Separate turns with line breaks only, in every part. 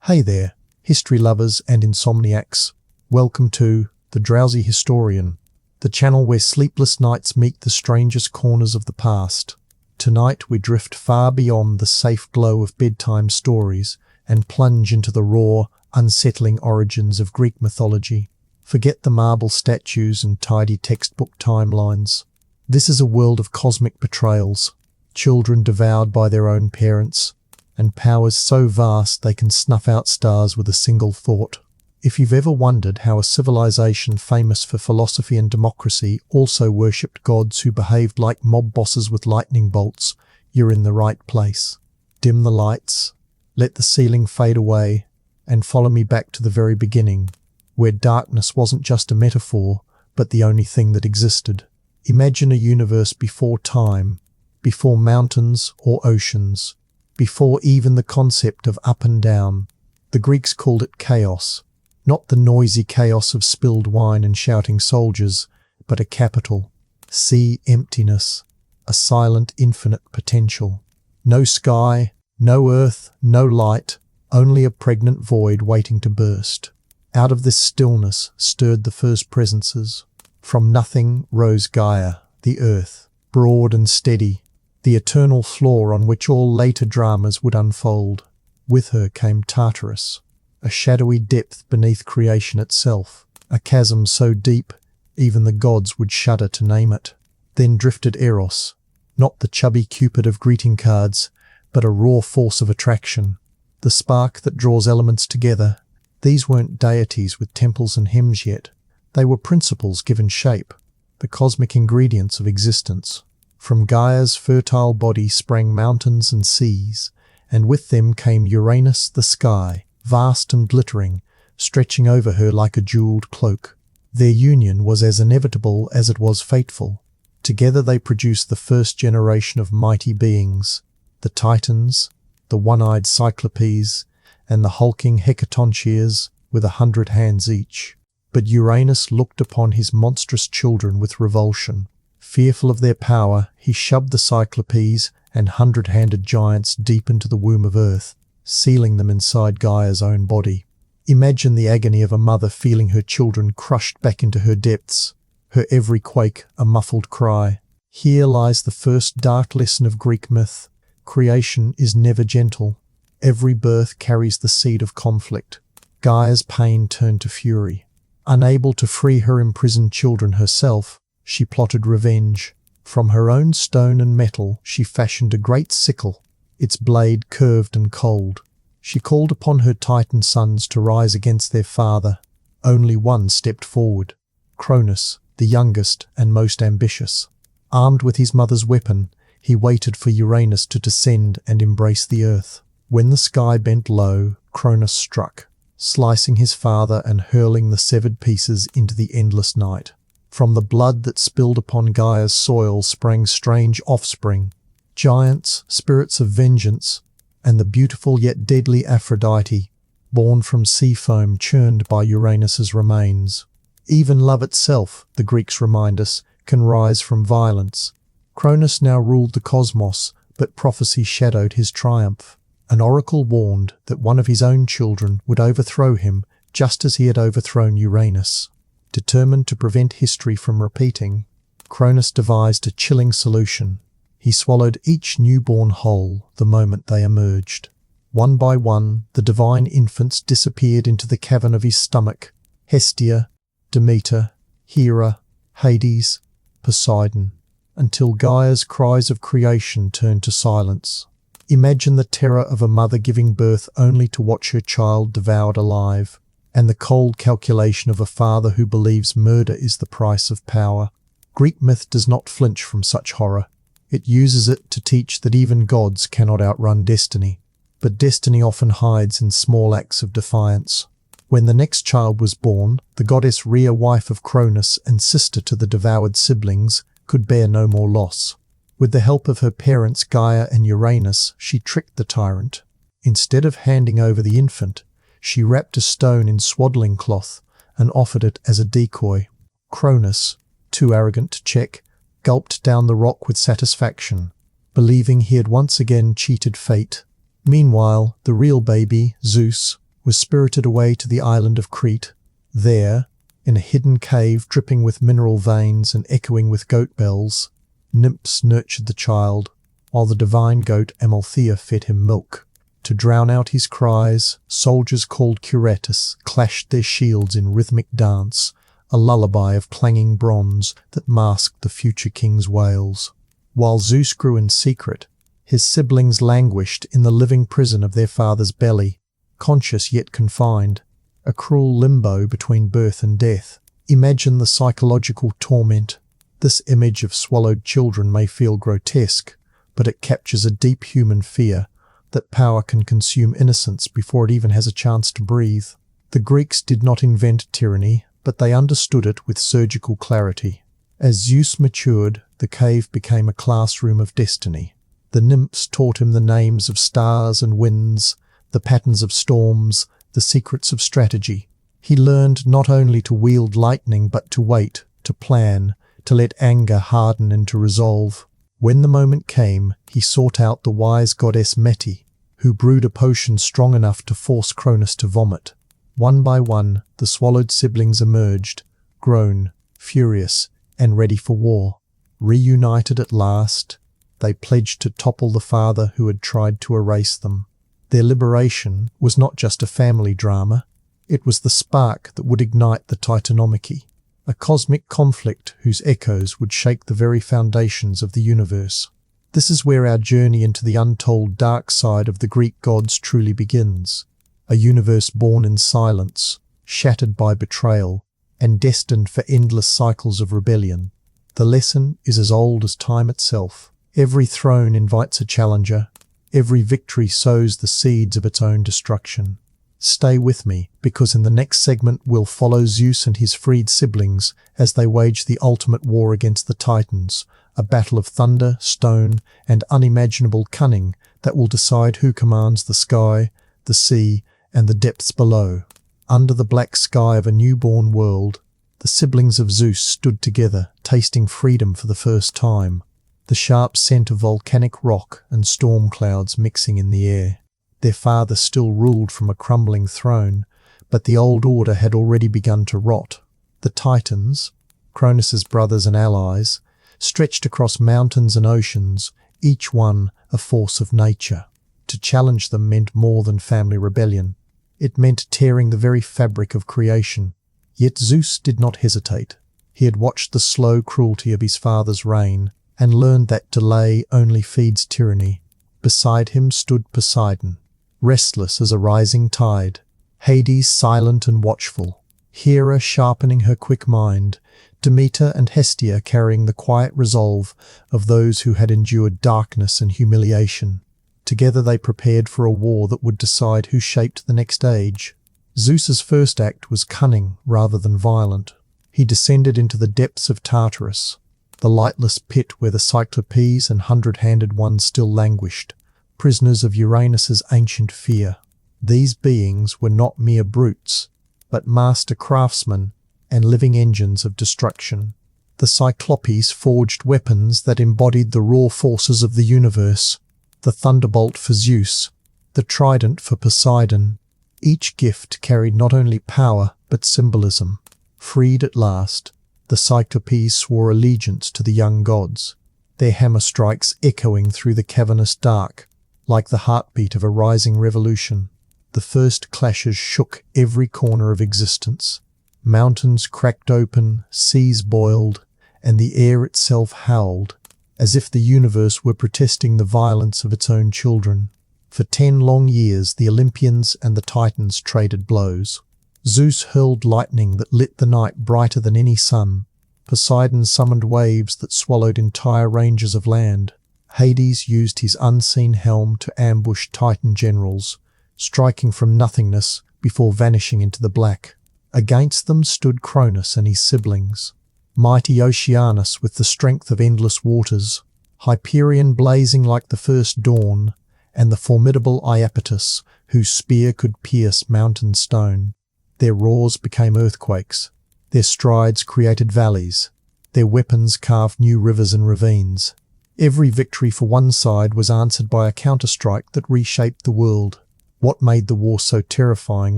Hey there, history lovers and insomniacs. Welcome to The Drowsy Historian, the channel where sleepless nights meet the strangest corners of the past. Tonight we drift far beyond the safe glow of bedtime stories and plunge into the raw, unsettling origins of Greek mythology. Forget the marble statues and tidy textbook timelines. This is a world of cosmic betrayals, children devoured by their own parents, and powers so vast they can snuff out stars with a single thought. If you've ever wondered how a civilization famous for philosophy and democracy also worshipped gods who behaved like mob bosses with lightning bolts, you're in the right place. Dim the lights, let the ceiling fade away, and follow me back to the very beginning, where darkness wasn't just a metaphor, but the only thing that existed. Imagine a universe before time, before mountains or oceans, before even the concept of up and down. The Greeks called it chaos, not the noisy chaos of spilled wine and shouting soldiers, but a capital C emptiness, a silent infinite potential. No sky, no earth, no light, only a pregnant void waiting to burst. Out of this stillness stirred the first presences. From nothing rose Gaia, the earth, broad and steady, the eternal floor on which all later dramas would unfold. With her came Tartarus, a shadowy depth beneath creation itself, a chasm so deep even the gods would shudder to name it. Then drifted Eros, not the chubby Cupid of greeting cards, but a raw force of attraction, the spark that draws elements together. These weren't deities with temples and hymns yet. They were principles given shape, the cosmic ingredients of existence. From Gaia's fertile body sprang mountains and seas, and with them came Uranus the sky, vast and glittering, stretching over her like a jeweled cloak. Their union was as inevitable as it was fateful. Together they produced the first generation of mighty beings, the Titans, the one-eyed Cyclopes, and the hulking Hecatoncheires with 100 hands each. But Uranus looked upon his monstrous children with revulsion. Fearful of their power, he shoved the Cyclopes and 100-handed giants deep into the womb of Earth, sealing them inside Gaia's own body. Imagine the agony of a mother feeling her children crushed back into her depths, her every quake a muffled cry. Here lies the first dark lesson of Greek myth. Creation is never gentle. Every birth carries the seed of conflict. Gaia's pain turned to fury. Unable to free her imprisoned children herself, she plotted revenge. From her own stone and metal she fashioned a great sickle, its blade curved and cold. She called upon her Titan sons to rise against their father. Only one stepped forward, Cronus, the youngest and most ambitious. Armed with his mother's weapon, he waited for Uranus to descend and embrace the earth. When the sky bent low, Cronus struck, slicing his father and hurling the severed pieces into the endless night. From the blood that spilled upon Gaia's soil sprang strange offspring, giants, spirits of vengeance, and the beautiful yet deadly Aphrodite, born from sea foam churned by Uranus's remains. Even love itself, the Greeks remind us, can rise from violence. Cronus now ruled the cosmos, but prophecy shadowed his triumph. An oracle warned that one of his own children would overthrow him just as he had overthrown Uranus. Determined to prevent history from repeating, Cronus devised a chilling solution. He swallowed each newborn whole the moment they emerged. One by one, the divine infants disappeared into the cavern of his stomach. Hestia, Demeter, Hera, Hades, Poseidon, until Gaia's cries of creation turned to silence. Imagine the terror of a mother giving birth only to watch her child devoured alive, and the cold calculation of a father who believes murder is the price of power. Greek myth does not flinch from such horror. It uses it to teach that even gods cannot outrun destiny. But destiny often hides in small acts of defiance. When the next child was born, the goddess Rhea, wife of Cronus and sister to the devoured siblings, could bear no more loss. With the help of her parents Gaia and Uranus, she tricked the tyrant. Instead of handing over the infant, she wrapped a stone in swaddling cloth and offered it as a decoy. Cronus, too arrogant to check, gulped down the rock with satisfaction, believing he had once again cheated fate. Meanwhile, the real baby, Zeus, was spirited away to the island of Crete. There, in a hidden cave dripping with mineral veins and echoing with goat bells, nymphs nurtured the child, while the divine goat Amalthea fed him milk. To drown out his cries, soldiers called cuiratus clashed their shields in rhythmic dance, a lullaby of clanging bronze that masked the future king's wails. While Zeus grew in secret, his siblings languished in the living prison of their father's belly, conscious yet confined, a cruel limbo between birth and death. Imagine the psychological torment. This image of swallowed children may feel grotesque, but it captures a deep human fear that power can consume innocence before it even has a chance to breathe. The Greeks did not invent tyranny, but they understood it with surgical clarity. As Zeus matured, the cave became a classroom of destiny. The nymphs taught him the names of stars and winds, the patterns of storms, the secrets of strategy. He learned not only to wield lightning but to wait, to plan, to let anger harden into resolve. When the moment came, he sought out the wise goddess Meti, who brewed a potion strong enough to force Cronus to vomit. One by one, the swallowed siblings emerged, grown, furious, and ready for war. Reunited at last, they pledged to topple the father who had tried to erase them. Their liberation was not just a family drama, it was the spark that would ignite the Titanomachy, a cosmic conflict whose echoes would shake the very foundations of the universe. This is where our journey into the untold dark side of the Greek gods truly begins, a universe born in silence, shattered by betrayal, and destined for endless cycles of rebellion. The lesson is as old as time itself. Every throne invites a challenger, every victory sows the seeds of its own destruction. Stay with me, because in the next segment we'll follow Zeus and his freed siblings as they wage the ultimate war against the Titans, a battle of thunder, stone, and unimaginable cunning that will decide who commands the sky, the sea, and the depths below. Under the black sky of a newborn world, the siblings of Zeus stood together, tasting freedom for the first time, the sharp scent of volcanic rock and storm clouds mixing in the air. Their father still ruled from a crumbling throne, but the old order had already begun to rot. The Titans, Cronus's brothers and allies, stretched across mountains and oceans, each one a force of nature. To challenge them meant more than family rebellion. It meant tearing the very fabric of creation. Yet Zeus did not hesitate. He had watched the slow cruelty of his father's reign, and learned that delay only feeds tyranny. Beside him stood Poseidon, restless as a rising tide, Hades silent and watchful, Hera sharpening her quick mind, Demeter and Hestia carrying the quiet resolve of those who had endured darkness and humiliation. Together they prepared for a war that would decide who shaped the next age. Zeus's first act was cunning rather than violent. He descended into the depths of Tartarus, the lightless pit where the Cyclopes and hundred-handed ones still languished, prisoners of Uranus's ancient fear. These beings were not mere brutes, but master craftsmen and living engines of destruction. The Cyclopes forged weapons that embodied the raw forces of the universe, the thunderbolt for Zeus, the trident for Poseidon. Each gift carried not only power but symbolism. Freed at last, the Cyclopes swore allegiance to the young gods, their hammer strikes echoing through the cavernous dark, like the heartbeat of a rising revolution. The first clashes shook every corner of existence. Mountains cracked open, seas boiled, and the air itself howled, as if the universe were protesting the violence of its own children. For 10 long years the Olympians and the Titans traded blows. Zeus hurled lightning that lit the night brighter than any sun. Poseidon summoned waves that swallowed entire ranges of land. Hades used his unseen helm to ambush Titan generals, striking from nothingness before vanishing into the black. Against them stood Cronus and his siblings, mighty Oceanus with the strength of endless waters, Hyperion blazing like the first dawn, and the formidable Iapetus, whose spear could pierce mountain stone. Their roars became earthquakes, their strides created valleys, their weapons carved new rivers and ravines. Every victory for one side was answered by a counterstrike that reshaped the world. What made the war so terrifying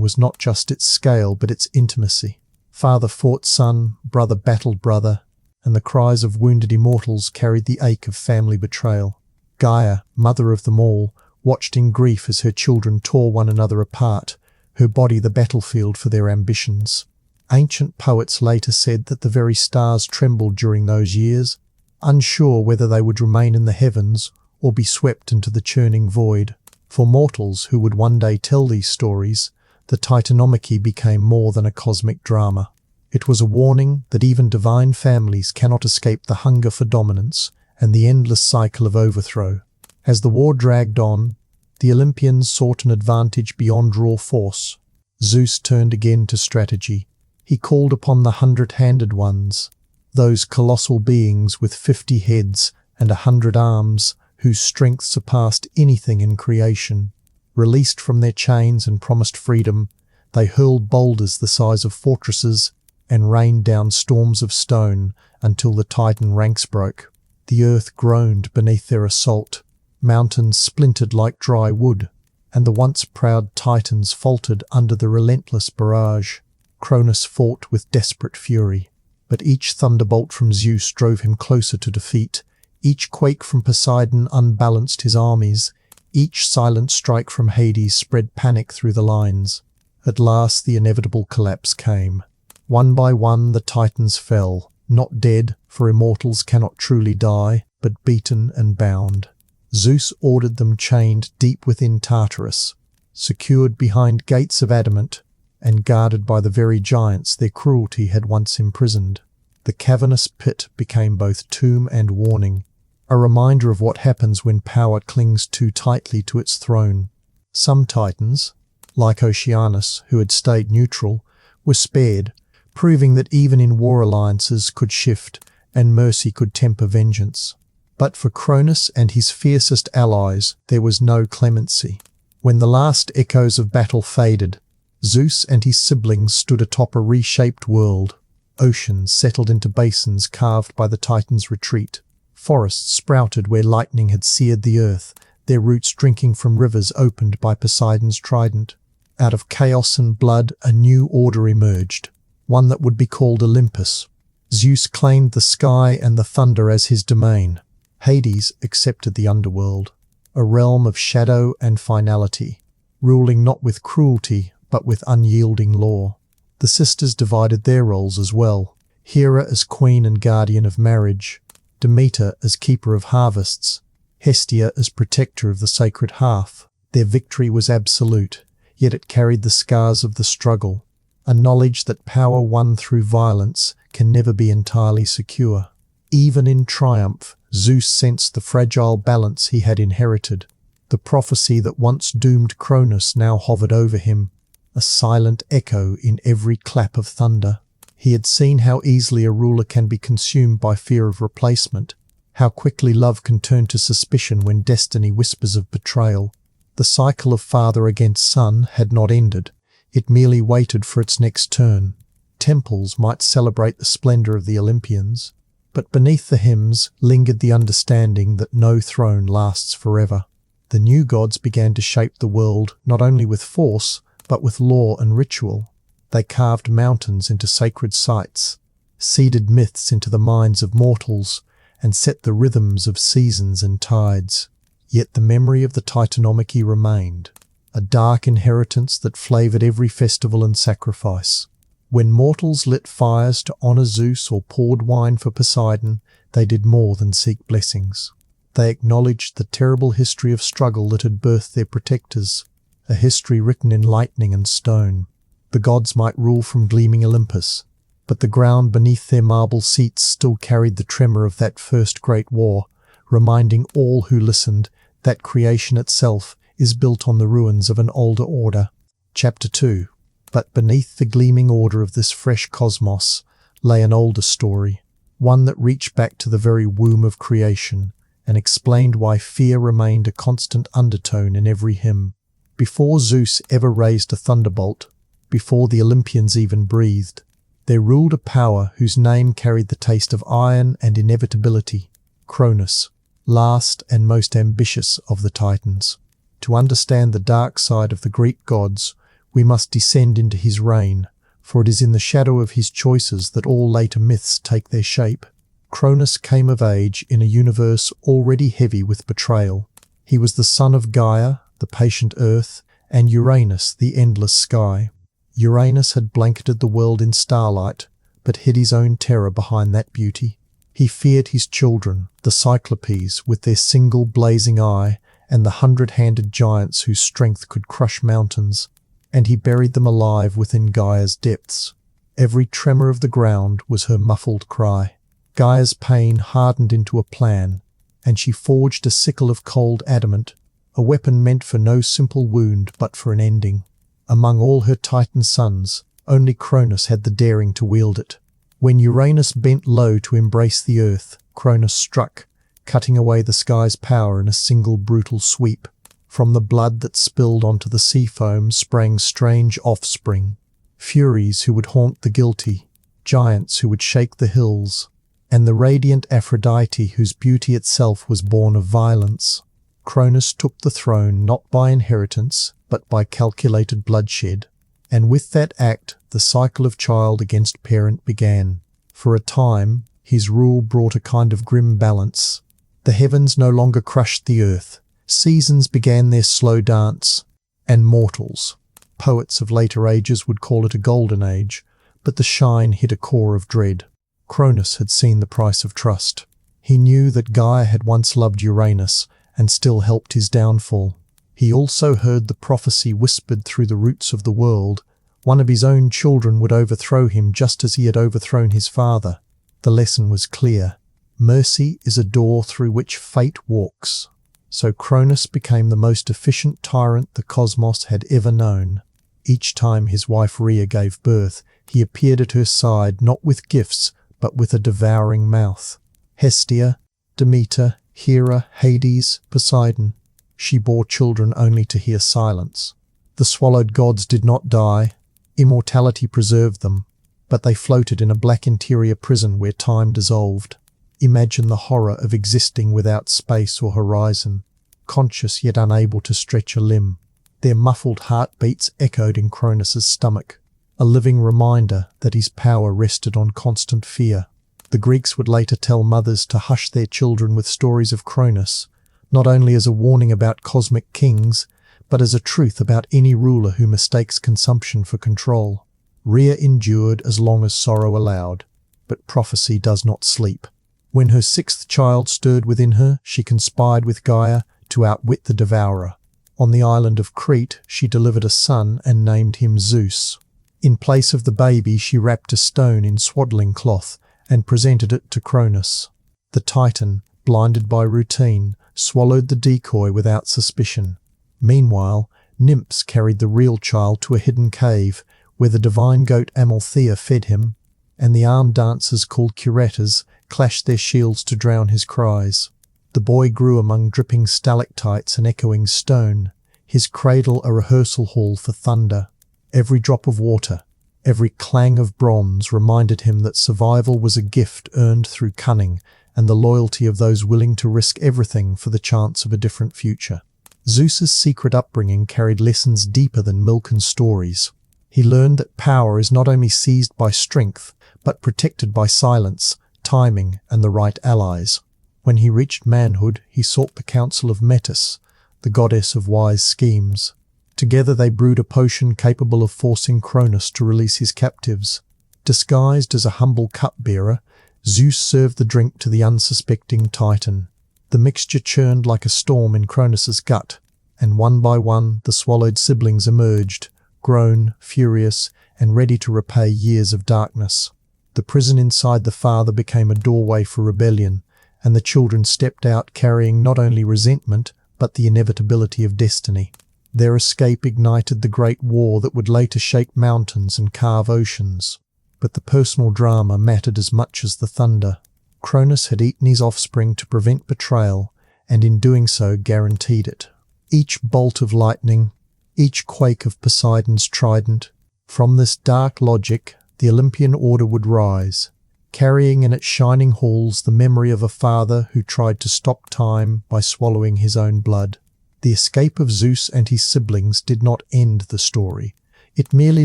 was not just its scale, but its intimacy. Father fought son, brother battled brother, and the cries of wounded immortals carried the ache of family betrayal. Gaia, mother of them all, watched in grief as her children tore one another apart, her body the battlefield for their ambitions. Ancient poets later said that the very stars trembled during those years, unsure whether they would remain in the heavens or be swept into the churning void. For mortals who would one day tell these stories, the Titanomachy became more than a cosmic drama. It was a warning that even divine families cannot escape the hunger for dominance and the endless cycle of overthrow. As the war dragged on, the Olympians sought an advantage beyond raw force. Zeus turned again to strategy. He called upon the 100-handed ones, those colossal beings with 50 heads and 100 arms, whose strength surpassed anything in creation. Released from their chains and promised freedom, they hurled boulders the size of fortresses and rained down storms of stone until the Titan ranks broke. The earth groaned beneath their assault, mountains splintered like dry wood, and the once proud Titans faltered under the relentless barrage. Cronus fought with desperate fury, but each thunderbolt from Zeus drove him closer to defeat. Each quake from Poseidon unbalanced his armies. Each silent strike from Hades spread panic through the lines. At last the inevitable collapse came. One by one the Titans fell, not dead, for immortals cannot truly die, but beaten and bound. Zeus ordered them chained deep within Tartarus, secured behind gates of adamant, and guarded by the very giants their cruelty had once imprisoned. The cavernous pit became both tomb and warning, a reminder of what happens when power clings too tightly to its throne. Some Titans, like Oceanus, who had stayed neutral, were spared, proving that even in war alliances could shift and mercy could temper vengeance. But for Cronus and his fiercest allies there was no clemency. When the last echoes of battle faded, Zeus and his siblings stood atop a reshaped world. Oceans settled into basins carved by the Titans' retreat. Forests sprouted where lightning had seared the earth, their roots drinking from rivers opened by Poseidon's trident. Out of chaos and blood a new order emerged, one that would be called Olympus. Zeus claimed the sky and the thunder as his domain. Hades accepted the underworld, a realm of shadow and finality, ruling not with cruelty but with unyielding law. The sisters divided their roles as well, Hera as queen and guardian of marriage, Demeter as keeper of harvests, Hestia as protector of the sacred hearth. Their victory was absolute, yet it carried the scars of the struggle, a knowledge that power won through violence can never be entirely secure. Even in triumph, Zeus sensed the fragile balance he had inherited. The prophecy that once doomed Cronus now hovered over him, a silent echo in every clap of thunder. He had seen how easily a ruler can be consumed by fear of replacement, how quickly love can turn to suspicion when destiny whispers of betrayal. The cycle of father against son had not ended, it merely waited for its next turn. Temples might celebrate the splendor of the Olympians, but beneath the hymns lingered the understanding that no throne lasts forever. The new gods began to shape the world not only with force, but with law and ritual. They carved mountains into sacred sites, seeded myths into the minds of mortals, and set the rhythms of seasons and tides. Yet the memory of the Titanomachy remained, a dark inheritance that flavored every festival and sacrifice. When mortals lit fires to honor Zeus or poured wine for Poseidon, they did more than seek blessings. They acknowledged the terrible history of struggle that had birthed their protectors, a history written in lightning and stone. The gods might rule from gleaming Olympus, but the ground beneath their marble seats still carried the tremor of that first great war, reminding all who listened that creation itself is built on the ruins of an older order. Chapter 2. But beneath the gleaming order of this fresh cosmos lay an older story, one that reached back to the very womb of creation and explained why fear remained a constant undertone in every hymn. Before Zeus ever raised a thunderbolt, before the Olympians even breathed, there ruled a power whose name carried the taste of iron and inevitability, Cronus, last and most ambitious of the Titans. To understand the dark side of the Greek gods, we must descend into his reign, for it is in the shadow of his choices that all later myths take their shape. Cronus came of age in a universe already heavy with betrayal. He was the son of Gaia, the patient earth, and Uranus, the endless sky. Uranus had blanketed the world in starlight, but hid his own terror behind that beauty. He feared his children, the Cyclopes, with their single blazing eye, and the 100-handed giants whose strength could crush mountains, and he buried them alive within Gaia's depths. Every tremor of the ground was her muffled cry. Gaia's pain hardened into a plan, and she forged a sickle of cold adamant, a weapon meant for no simple wound but for an ending. Among all her Titan sons, only Cronus had the daring to wield it. When Uranus bent low to embrace the earth, Cronus struck, cutting away the sky's power in a single brutal sweep. From the blood that spilled onto the sea foam sprang strange offspring, furies who would haunt the guilty, giants who would shake the hills, and the radiant Aphrodite whose beauty itself was born of violence. Cronus took the throne not by inheritance, but by calculated bloodshed, and with that act the cycle of child against parent began. For a time, his rule brought a kind of grim balance. The heavens no longer crushed the earth, seasons began their slow dance, and mortals, poets of later ages would call it a golden age, but the shine hit a core of dread. Cronus had seen the price of trust. He knew that Gaia had once loved Uranus, and still helped his downfall. He also heard the prophecy whispered through the roots of the world. One of his own children would overthrow him just as he had overthrown his father. The lesson was clear. Mercy is a door through which fate walks. So Cronus became the most efficient tyrant the cosmos had ever known. Each time his wife Rhea gave birth, he appeared at her side not with gifts, but with a devouring mouth. Hestia, Demeter, Hera, Hades, Poseidon. She bore children only to hear silence. The swallowed gods did not die. Immortality preserved them, but they floated in a black interior prison where time dissolved. Imagine the horror of existing without space or horizon, conscious yet unable to stretch a limb. Their muffled heartbeats echoed in Cronus's stomach, a living reminder that his power rested on constant fear. The Greeks would later tell mothers to hush their children with stories of Cronus, not only as a warning about cosmic kings, but as a truth about any ruler who mistakes consumption for control. Rhea endured as long as sorrow allowed, but prophecy does not sleep. When her sixth child stirred within her, she conspired with Gaia to outwit the devourer. On the island of Crete, she delivered a son and named him Zeus. In place of the baby, she wrapped a stone in swaddling cloth and presented it to Cronus. The Titan, blinded by routine, swallowed the decoy without suspicion. Meanwhile, nymphs carried the real child to a hidden cave where the divine goat Amalthea fed him, and the armed dancers called curetas clashed their shields to drown his cries. The boy grew among dripping stalactites and echoing stone, his cradle a rehearsal hall for thunder. Every drop of water, every clang of bronze reminded him that survival was a gift earned through cunning and the loyalty of those willing to risk everything for the chance of a different future. Zeus's secret upbringing carried lessons deeper than milk and stories. He learned that power is not only seized by strength, but protected by silence, timing, and the right allies. When he reached manhood, he sought the counsel of Metis, the goddess of wise schemes. Together they brewed a potion capable of forcing Cronus to release his captives. Disguised as a humble cupbearer, Zeus served the drink to the unsuspecting Titan. The mixture churned like a storm in Cronus's gut, and one by one the swallowed siblings emerged, grown, furious, and ready to repay years of darkness. The prison inside the father became a doorway for rebellion, and the children stepped out carrying not only resentment, but the inevitability of destiny. Their escape ignited the great war that would later shake mountains and carve oceans. But the personal drama mattered as much as the thunder. Cronus had eaten his offspring to prevent betrayal, and in doing so guaranteed it. Each bolt of lightning, each quake of Poseidon's trident, from this dark logic the Olympian order would rise, carrying in its shining halls the memory of a father who tried to stop time by swallowing his own blood. The escape of Zeus and his siblings did not end the story. It merely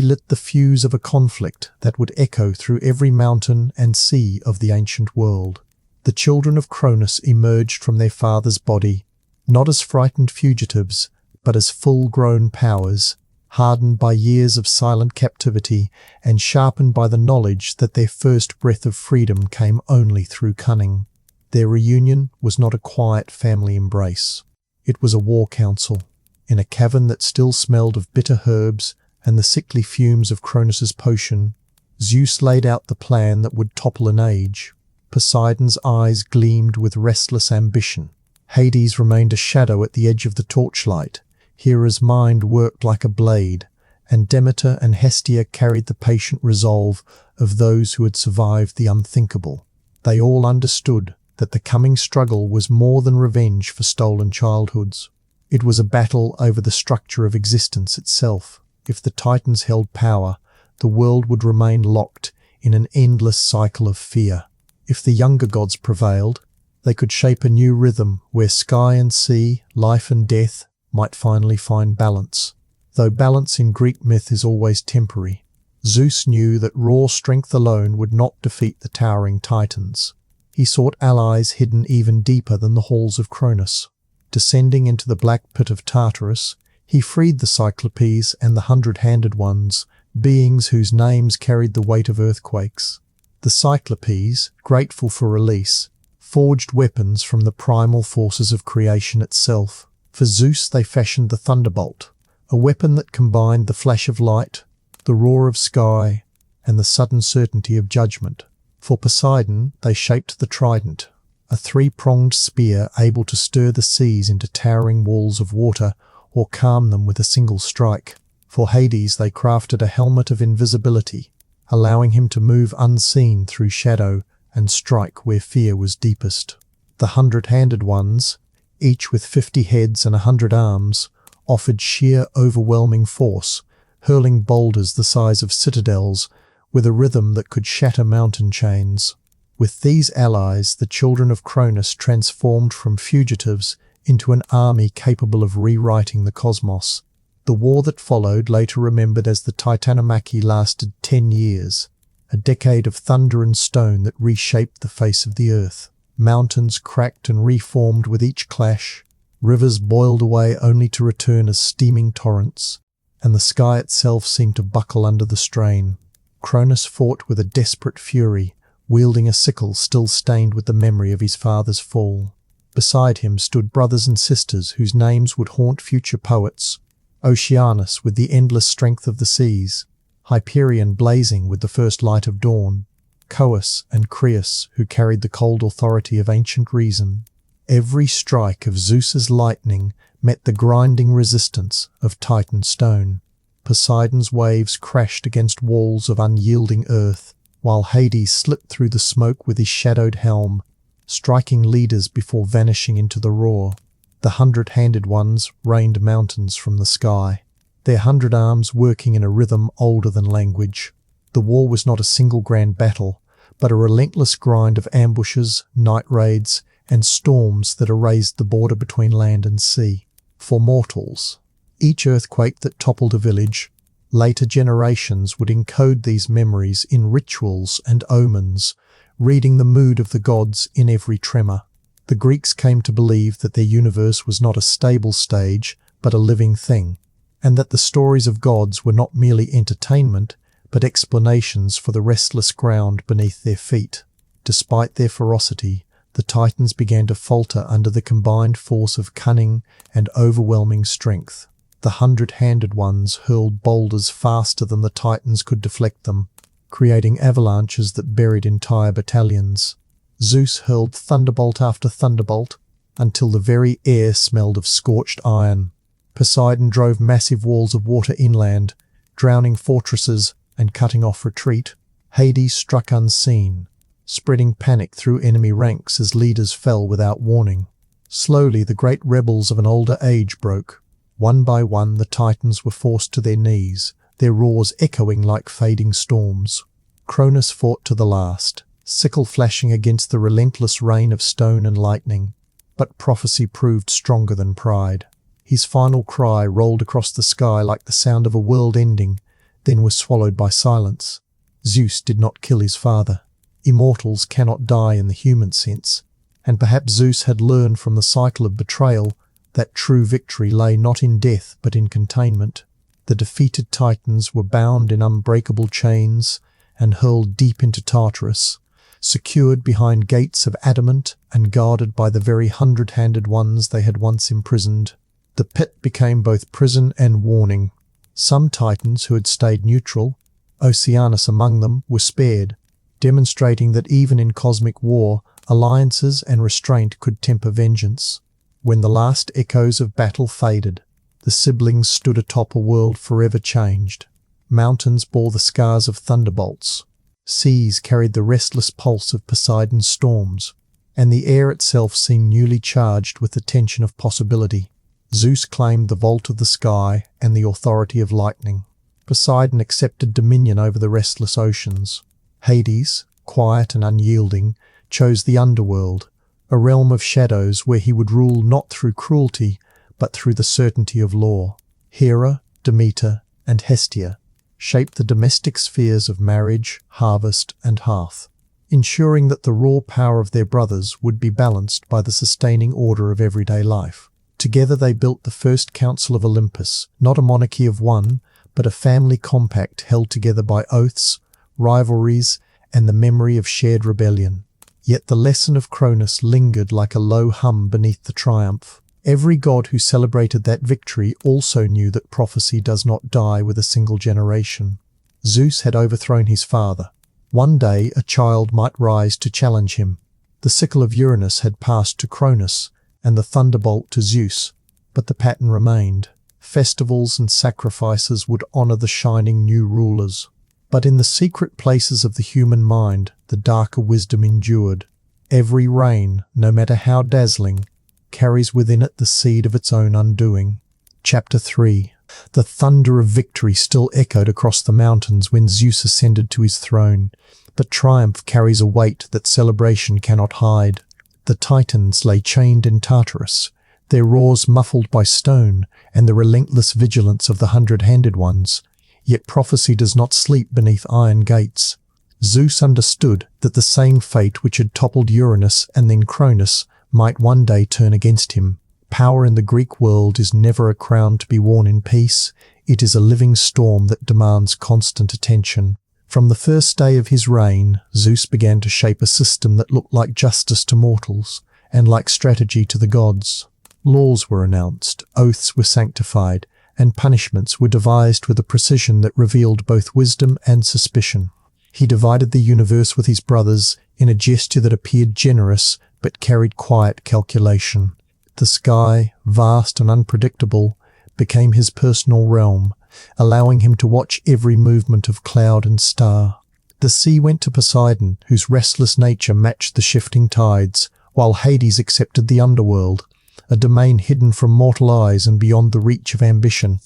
lit the fuse of a conflict that would echo through every mountain and sea of the ancient world. The children of Cronus emerged from their father's body, not as frightened fugitives, but as full-grown powers, hardened by years of silent captivity and sharpened by the knowledge that their first breath of freedom came only through cunning. Their reunion was not a quiet family embrace. It was a war council, in a cavern that still smelled of bitter herbs and the sickly fumes of Cronus's potion. Zeus laid out the plan that would topple an age. Poseidon's eyes gleamed with restless ambition. Hades remained a shadow at the edge of the torchlight. Hera's mind worked like a blade, and Demeter and Hestia carried the patient resolve of those who had survived the unthinkable. They all understood that the coming struggle was more than revenge for stolen childhoods. It was a battle over the structure of existence itself. If the Titans held power, the world would remain locked in an endless cycle of fear. If the younger gods prevailed, they could shape a new rhythm where sky and sea, life and death, might finally find balance. Though balance in Greek myth is always temporary, Zeus knew that raw strength alone would not defeat the towering Titans. He sought allies hidden even deeper than the halls of Cronus. Descending into the black pit of Tartarus, he freed the Cyclopes and the 100-handed ones, beings whose names carried the weight of earthquakes. The Cyclopes, grateful for release, forged weapons from the primal forces of creation itself. For Zeus they fashioned the thunderbolt, a weapon that combined the flash of light, the roar of sky, and the sudden certainty of judgment. For Poseidon they shaped the trident, a three-pronged spear able to stir the seas into towering walls of water or calm them with a single strike. For Hades they crafted a helmet of invisibility, allowing him to move unseen through shadow and strike where fear was deepest. The 100-handed ones, each with 50 heads and 100 arms, offered sheer overwhelming force, hurling boulders the size of citadels with a rhythm that could shatter mountain chains. With these allies, the children of Cronus transformed from fugitives into an army capable of rewriting the cosmos. The war that followed, later remembered as the Titanomachy, lasted 10 years, a decade of thunder and stone that reshaped the face of the earth. Mountains cracked and reformed with each clash, rivers boiled away only to return as steaming torrents, and the sky itself seemed to buckle under the strain. Cronus fought with a desperate fury, wielding a sickle still stained with the memory of his father's fall. Beside him stood brothers and sisters whose names would haunt future poets: Oceanus with the endless strength of the seas, Hyperion blazing with the first light of dawn, Coeus and Creus who carried the cold authority of ancient reason. Every strike of Zeus's lightning met the grinding resistance of Titan stone. Poseidon's waves crashed against walls of unyielding earth, while Hades slipped through the smoke with his shadowed helm, striking leaders before vanishing into the roar. The 100-handed ones rained mountains from the sky, their 100 arms working in a rhythm older than language. The war was not a single grand battle, but a relentless grind of ambushes, night raids, and storms that erased the border between land and sea. For mortals, each earthquake that toppled a village, later generations would encode these memories in rituals and omens, reading the mood of the gods in every tremor. The Greeks came to believe that their universe was not a stable stage, but a living thing, and that the stories of gods were not merely entertainment, but explanations for the restless ground beneath their feet. Despite their ferocity, the Titans began to falter under the combined force of cunning and overwhelming strength. The 100-handed ones hurled boulders faster than the Titans could deflect them, creating avalanches that buried entire battalions. Zeus hurled thunderbolt after thunderbolt until the very air smelled of scorched iron. Poseidon drove massive walls of water inland, drowning fortresses and cutting off retreat. Hades struck unseen, spreading panic through enemy ranks as leaders fell without warning. Slowly, the great rebels of an older age broke. One by one, the Titans were forced to their knees, their roars echoing like fading storms. Cronus fought to the last, sickle flashing against the relentless rain of stone and lightning. But prophecy proved stronger than pride. His final cry rolled across the sky like the sound of a world ending, then was swallowed by silence. Zeus did not kill his father. Immortals cannot die in the human sense, and perhaps Zeus had learned from the cycle of betrayal that true victory lay not in death but in containment. The defeated Titans were bound in unbreakable chains and hurled deep into Tartarus, secured behind gates of adamant and guarded by the very hundred-handed ones they had once imprisoned. The pit became both prison and warning. Some Titans who had stayed neutral, Oceanus among them, were spared, demonstrating that even in cosmic war, alliances and restraint could temper vengeance. When the last echoes of battle faded, the siblings stood atop a world forever changed. Mountains bore the scars of thunderbolts. Seas carried the restless pulse of Poseidon's storms, and the air itself seemed newly charged with the tension of possibility. Zeus claimed the vault of the sky and the authority of lightning. Poseidon accepted dominion over the restless oceans. Hades, quiet and unyielding, chose the underworld, a realm of shadows where he would rule not through cruelty, but through the certainty of law. Hera, Demeter, and Hestia shaped the domestic spheres of marriage, harvest, and hearth, ensuring that the raw power of their brothers would be balanced by the sustaining order of everyday life. Together they built the first council of Olympus, not a monarchy of one, but a family compact held together by oaths, rivalries, and the memory of shared rebellion. Yet the lesson of Cronus lingered like a low hum beneath the triumph. Every god who celebrated that victory also knew that prophecy does not die with a single generation. Zeus had overthrown his father. One day a child might rise to challenge him. The sickle of Uranus had passed to Cronus, and the thunderbolt to Zeus, but the pattern remained. Festivals and sacrifices would honor the shining new rulers. But in the secret places of the human mind, the darker wisdom endured. Every reign, no matter how dazzling, carries within it the seed of its own undoing. Chapter 3. The thunder of victory still echoed across the mountains when Zeus ascended to his throne, but triumph carries a weight that celebration cannot hide. The Titans lay chained in Tartarus, their roars muffled by stone and the relentless vigilance of the hundred-handed ones. Yet prophecy does not sleep beneath iron gates. Zeus understood that the same fate which had toppled Uranus and then Cronus might one day turn against him. Power in the Greek world is never a crown to be worn in peace. It is a living storm that demands constant attention. From the first day of his reign, Zeus began to shape a system that looked like justice to mortals and like strategy to the gods. Laws were announced, oaths were sanctified, and punishments were devised with a precision that revealed both wisdom and suspicion. He divided the universe with his brothers in a gesture that appeared generous but carried quiet calculation. The sky, vast and unpredictable, became his personal realm, allowing him to watch every movement of cloud and star. The sea went to Poseidon, whose restless nature matched the shifting tides, while Hades accepted the underworld, a domain hidden from mortal eyes and beyond the reach of ambition.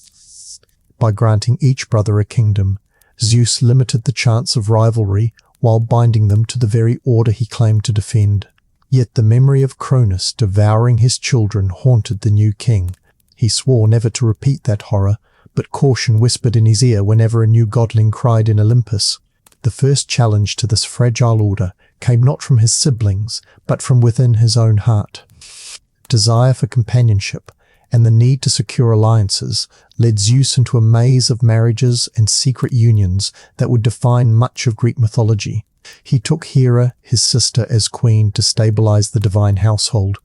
By granting each brother a kingdom, Zeus limited the chance of rivalry while binding them to the very order he claimed to defend. Yet the memory of Cronus devouring his children haunted the new king. He swore never to repeat that horror, but caution whispered in his ear whenever a new godling cried in Olympus. The first challenge to this fragile order came not from his siblings, but from within his own heart. Desire for companionship and the need to secure alliances led Zeus into a maze of marriages and secret unions that would define much of Greek mythology. He took Hera, his sister, as queen to stabilize the divine household,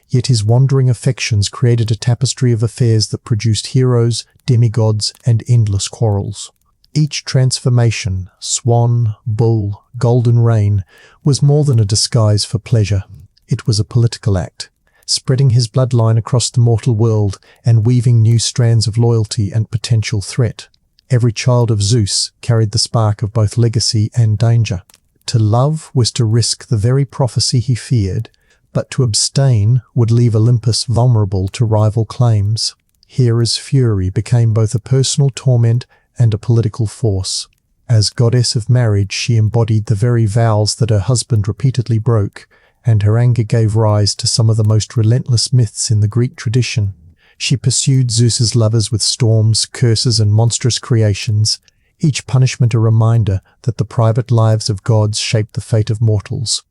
yet his wandering affections created a tapestry of affairs that produced heroes, demigods, and endless quarrels. Each transformation, swan, bull, golden rain, was more than a disguise for pleasure. It was a political act, spreading his bloodline across the mortal world and weaving new strands of loyalty and potential threat. Every child of Zeus carried the spark of both legacy and danger. To love was to risk the very prophecy he feared, but to abstain would leave Olympus vulnerable to rival claims. Hera's fury became both a personal torment and a political force. As goddess of marriage, she embodied the very vows that her husband repeatedly broke, and her anger gave rise to some of the most relentless myths in the Greek tradition. She pursued Zeus's lovers with storms, curses, and monstrous creations, each punishment a reminder that the private lives of gods shape the fate of mortals.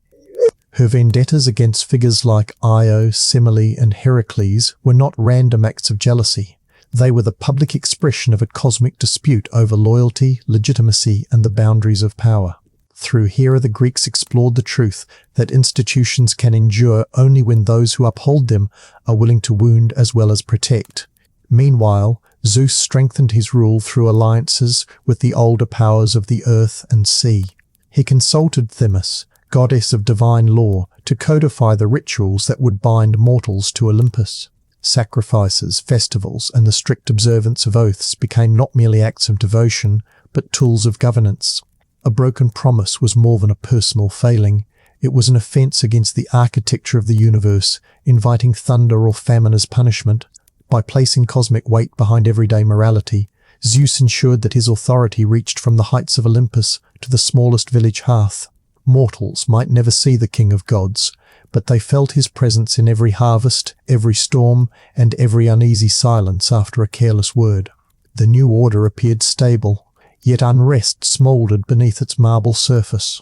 Her vendettas against figures like Io, Semele, and Heracles were not random acts of jealousy. They were the public expression of a cosmic dispute over loyalty, legitimacy, and the boundaries of power. Through Hera, the Greeks explored the truth that institutions can endure only when those who uphold them are willing to wound as well as protect. Meanwhile, Zeus strengthened his rule through alliances with the older powers of the earth and sea. He consulted Themis, goddess of divine law, to codify the rituals that would bind mortals to Olympus. Sacrifices, festivals, and the strict observance of oaths became not merely acts of devotion, but tools of governance. A broken promise was more than a personal failing. It was an offense against the architecture of the universe, inviting thunder or famine as punishment. By placing cosmic weight behind everyday morality, Zeus ensured that his authority reached from the heights of Olympus to the smallest village hearth. Mortals might never see the king of gods, but they felt his presence in every harvest, every storm, and every uneasy silence after a careless word. The new order appeared stable, yet unrest smouldered beneath its marble surface.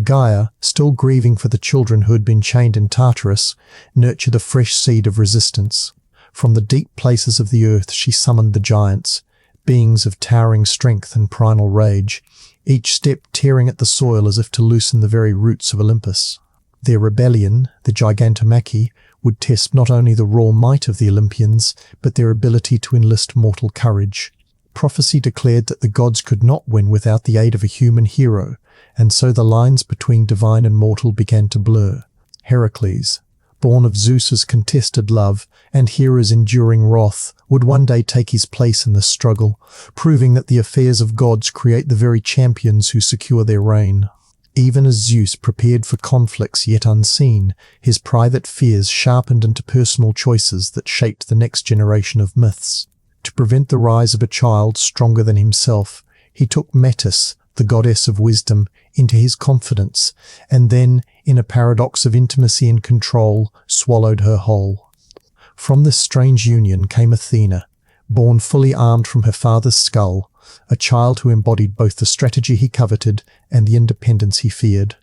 Gaia, still grieving for the children who had been chained in Tartarus, nurtured a fresh seed of resistance. From the deep places of the earth she summoned the giants, beings of towering strength and primal rage, each step tearing at the soil as if to loosen the very roots of Olympus. Their rebellion, the Gigantomachy, would test not only the raw might of the Olympians, but their ability to enlist mortal courage. Prophecy declared that the gods could not win without the aid of a human hero, and so the lines between divine and mortal began to blur. Heracles, born of Zeus's contested love and Hera's enduring wrath, would one day take his place in this struggle, proving that the affairs of gods create the very champions who secure their reign. Even as Zeus prepared for conflicts yet unseen, his private fears sharpened into personal choices that shaped the next generation of myths. To prevent the rise of a child stronger than himself, he took Metis, the goddess of wisdom, into his confidence, and then, in a paradox of intimacy and control, swallowed her whole. From this strange union came Athena, born fully armed from her father's skull, a child who embodied both the strategy he coveted and the independence he feared.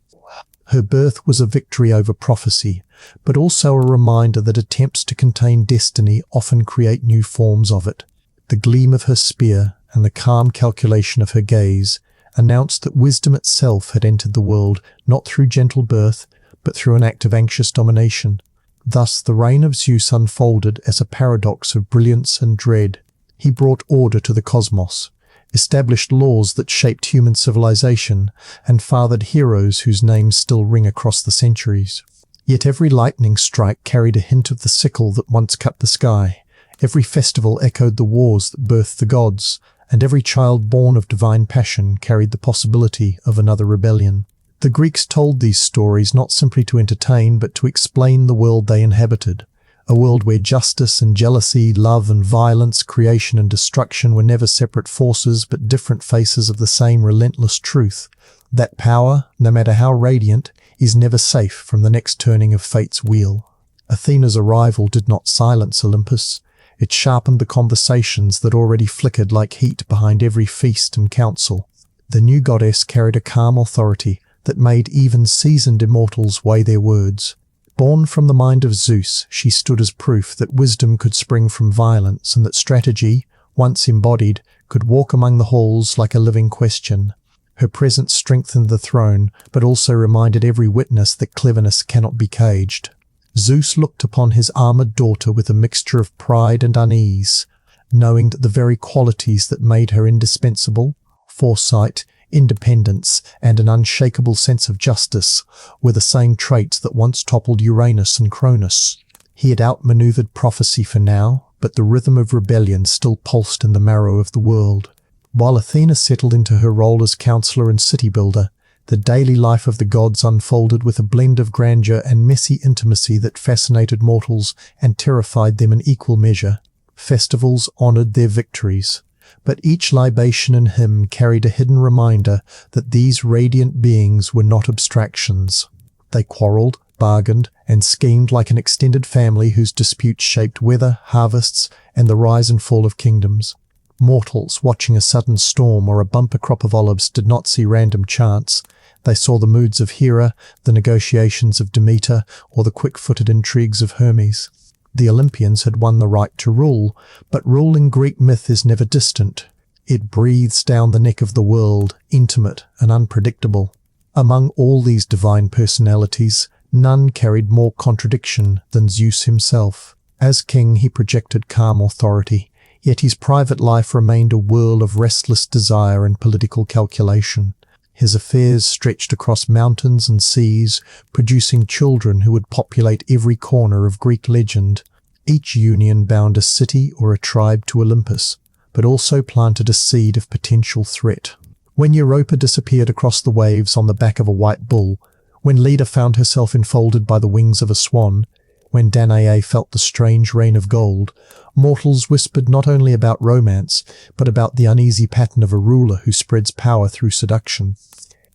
Her birth was a victory over prophecy, but also a reminder that attempts to contain destiny often create new forms of it. The gleam of her spear and the calm calculation of her gaze announced that wisdom itself had entered the world not through gentle birth, but through an act of anxious domination. Thus the reign of Zeus unfolded as a paradox of brilliance and dread. He brought order to the cosmos, established laws that shaped human civilization, and fathered heroes whose names still ring across the centuries. Yet every lightning strike carried a hint of the sickle that once cut the sky. Every festival echoed the wars that birthed the gods, and every child born of divine passion carried the possibility of another rebellion. The Greeks told these stories not simply to entertain, but to explain the world they inhabited, a world where justice and jealousy, love and violence, creation and destruction were never separate forces but different faces of the same relentless truth, that power, no matter how radiant, is never safe from the next turning of fate's wheel. Athena's arrival did not silence Olympus. It sharpened the conversations that already flickered like heat behind every feast and council. The new goddess carried a calm authority that made even seasoned immortals weigh their words. Born from the mind of Zeus, she stood as proof that wisdom could spring from violence and that strategy, once embodied, could walk among the halls like a living question. Her presence strengthened the throne, but also reminded every witness that cleverness cannot be caged. Zeus looked upon his armored daughter with a mixture of pride and unease, knowing that the very qualities that made her indispensable, foresight, independence, and an unshakable sense of justice, were the same traits that once toppled Uranus and Cronus. He had outmaneuvered prophecy for now, but the rhythm of rebellion still pulsed in the marrow of the world. While Athena settled into her role as counselor and city builder, the daily life of the gods unfolded with a blend of grandeur and messy intimacy that fascinated mortals and terrified them in equal measure. Festivals honored their victories, but each libation and hymn carried a hidden reminder that these radiant beings were not abstractions. They quarreled, bargained, and schemed like an extended family whose disputes shaped weather, harvests, and the rise and fall of kingdoms. Mortals watching a sudden storm or a bumper crop of olives did not see random chance. They saw the moods of Hera, the negotiations of Demeter, or the quick-footed intrigues of Hermes. The Olympians had won the right to rule, but rule in Greek myth is never distant. It breathes down the neck of the world, intimate and unpredictable. Among all these divine personalities, none carried more contradiction than Zeus himself. As king, he projected calm authority, yet his private life remained a whirl of restless desire and political calculation. His affairs stretched across mountains and seas, producing children who would populate every corner of Greek legend. Each union bound a city or a tribe to Olympus, but also planted a seed of potential threat. When Europa disappeared across the waves on the back of a white bull, when Leda found herself enfolded by the wings of a swan, when Danae felt the strange rain of gold, mortals whispered not only about romance, but about the uneasy pattern of a ruler who spreads power through seduction.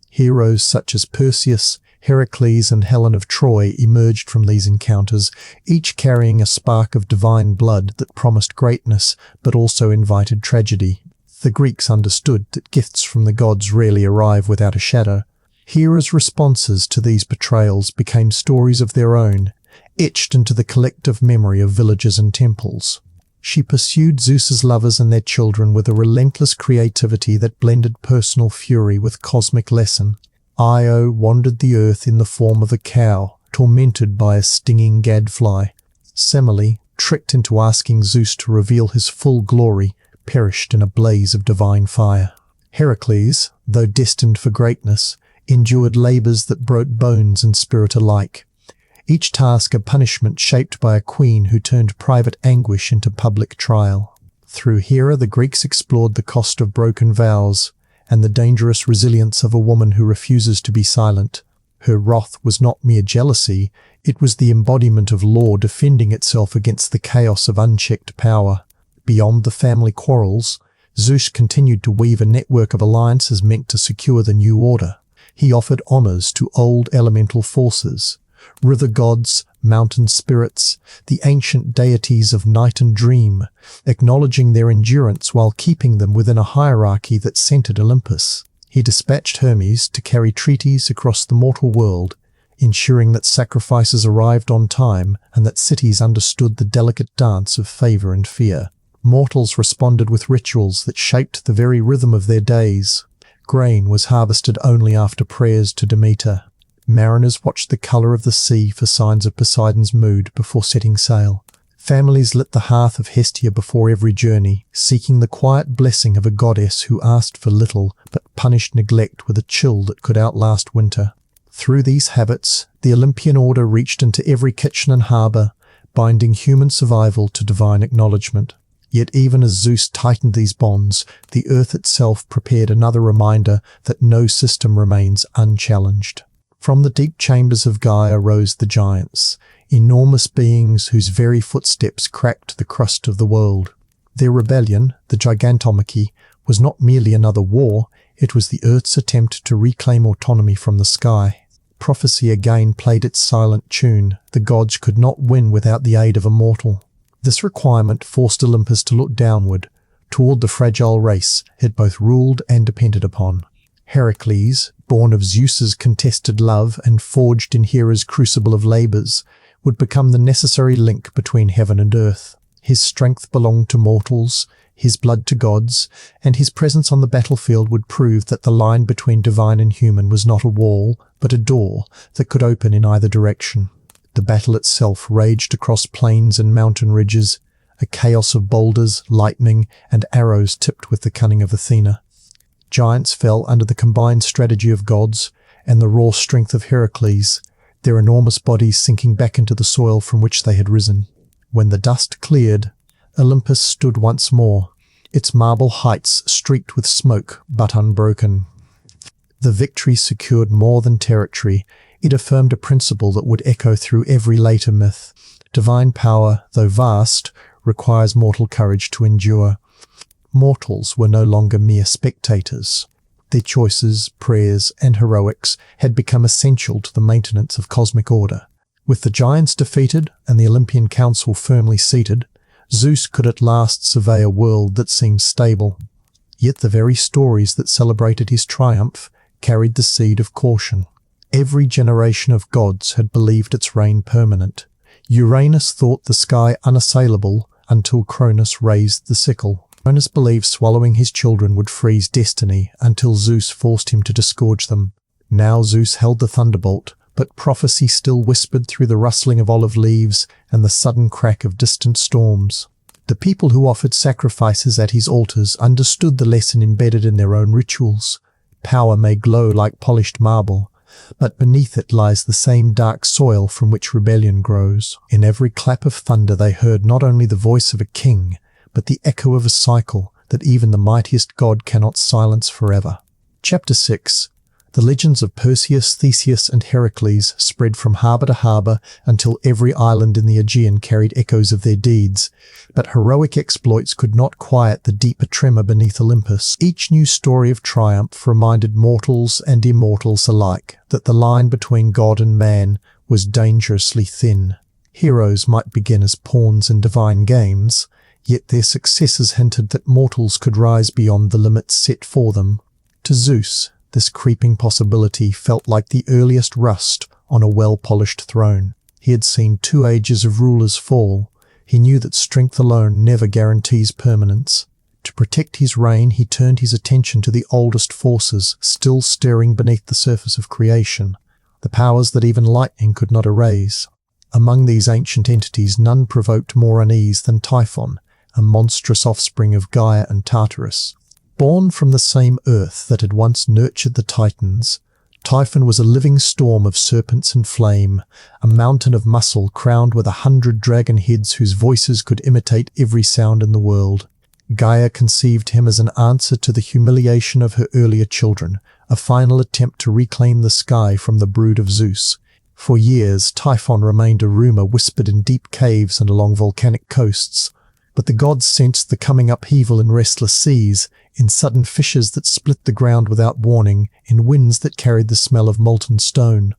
Heroes such as Perseus, Heracles, and Helen of Troy emerged from these encounters, each carrying a spark of divine blood that promised greatness, but also invited tragedy. The Greeks understood that gifts from the gods rarely arrive without a shadow. Hera's responses to these betrayals became stories of their own, etched into the collective memory of villages and temples. She pursued Zeus's lovers and their children with a relentless creativity that blended personal fury with cosmic lesson. Io wandered the earth in the form of a cow, tormented by a stinging gadfly. Semele, tricked into asking Zeus to reveal his full glory, perished in a blaze of divine fire. Heracles, though destined for greatness, endured labours that broke bones and spirit alike. Each task a punishment shaped by a queen who turned private anguish into public trial. Through Hera, the Greeks explored the cost of broken vows and the dangerous resilience of a woman who refuses to be silent. Her wrath was not mere jealousy, it was the embodiment of law defending itself against the chaos of unchecked power. Beyond the family quarrels, Zeus continued to weave a network of alliances meant to secure the new order. He offered honours to old elemental forces, river gods, mountain spirits, the ancient deities of night and dream, acknowledging their endurance while keeping them within a hierarchy that centered Olympus. He dispatched Hermes to carry treaties across the mortal world, ensuring that sacrifices arrived on time and that cities understood the delicate dance of favor and fear. Mortals responded with rituals that shaped the very rhythm of their days. Grain was harvested only after prayers to Demeter. Mariners watched the colour of the sea for signs of Poseidon's mood before setting sail. Families lit the hearth of Hestia before every journey, seeking the quiet blessing of a goddess who asked for little but punished neglect with a chill that could outlast winter. Through these habits, the Olympian order reached into every kitchen and harbour, binding human survival to divine acknowledgement. Yet even as Zeus tightened these bonds, the earth itself prepared another reminder that no system remains unchallenged. From the deep chambers of Gaia rose the giants, enormous beings whose very footsteps cracked the crust of the world. Their rebellion, the Gigantomachy, was not merely another war, it was the Earth's attempt to reclaim autonomy from the sky. Prophecy again played its silent tune. The gods could not win without the aid of a mortal. This requirement forced Olympus to look downward, toward the fragile race it both ruled and depended upon. Heracles, born of Zeus's contested love and forged in Hera's crucible of labours, would become the necessary link between heaven and earth. His strength belonged to mortals, his blood to gods, and his presence on the battlefield would prove that the line between divine and human was not a wall, but a door that could open in either direction. The battle itself raged across plains and mountain ridges, a chaos of boulders, lightning, and arrows tipped with the cunning of Athena. Giants fell under the combined strategy of gods and the raw strength of Heracles, their enormous bodies sinking back into the soil from which they had risen. When the dust cleared, Olympus stood once more, its marble heights streaked with smoke but unbroken. The victory secured more than territory, it affirmed a principle that would echo through every later myth. Divine power, though vast, requires mortal courage to endure. Mortals were no longer mere spectators. Their choices, prayers, and heroics had become essential to the maintenance of cosmic order. With the giants defeated and the Olympian council firmly seated, Zeus could at last survey a world that seemed stable. Yet the very stories that celebrated his triumph carried the seed of caution. Every generation of gods had believed its reign permanent. Uranus thought the sky unassailable until Cronus raised the sickle. Cronus believed swallowing his children would freeze destiny until Zeus forced him to disgorge them. Now Zeus held the thunderbolt, but prophecy still whispered through the rustling of olive leaves and the sudden crack of distant storms. The people who offered sacrifices at his altars understood the lesson embedded in their own rituals. Power may glow like polished marble, but beneath it lies the same dark soil from which rebellion grows. In every clap of thunder they heard not only the voice of a king, but the echo of a cycle that even the mightiest god cannot silence forever. Chapter 6. The legends of Perseus, Theseus, and Heracles spread from harbour to harbour until every island in the Aegean carried echoes of their deeds, but heroic exploits could not quiet the deeper tremor beneath Olympus. Each new story of triumph reminded mortals and immortals alike that the line between god and man was dangerously thin. Heroes might begin as pawns in divine games, yet their successes hinted that mortals could rise beyond the limits set for them. To Zeus, this creeping possibility felt like the earliest rust on a well-polished throne. He had seen 2 ages of rulers fall. He knew that strength alone never guarantees permanence. To protect his reign, he turned his attention to the oldest forces still stirring beneath the surface of creation, the powers that even lightning could not erase. Among these ancient entities, none provoked more unease than Typhon, a monstrous offspring of Gaia and Tartarus. Born from the same earth that had once nurtured the Titans, Typhon was a living storm of serpents and flame, a mountain of muscle crowned with 100 dragon heads whose voices could imitate every sound in the world. Gaia conceived him as an answer to the humiliation of her earlier children, a final attempt to reclaim the sky from the brood of Zeus. For years, Typhon remained a rumor whispered in deep caves and along volcanic coasts, but the gods sensed the coming upheaval in restless seas, in sudden fissures that split the ground without warning, in winds that carried the smell of molten stone.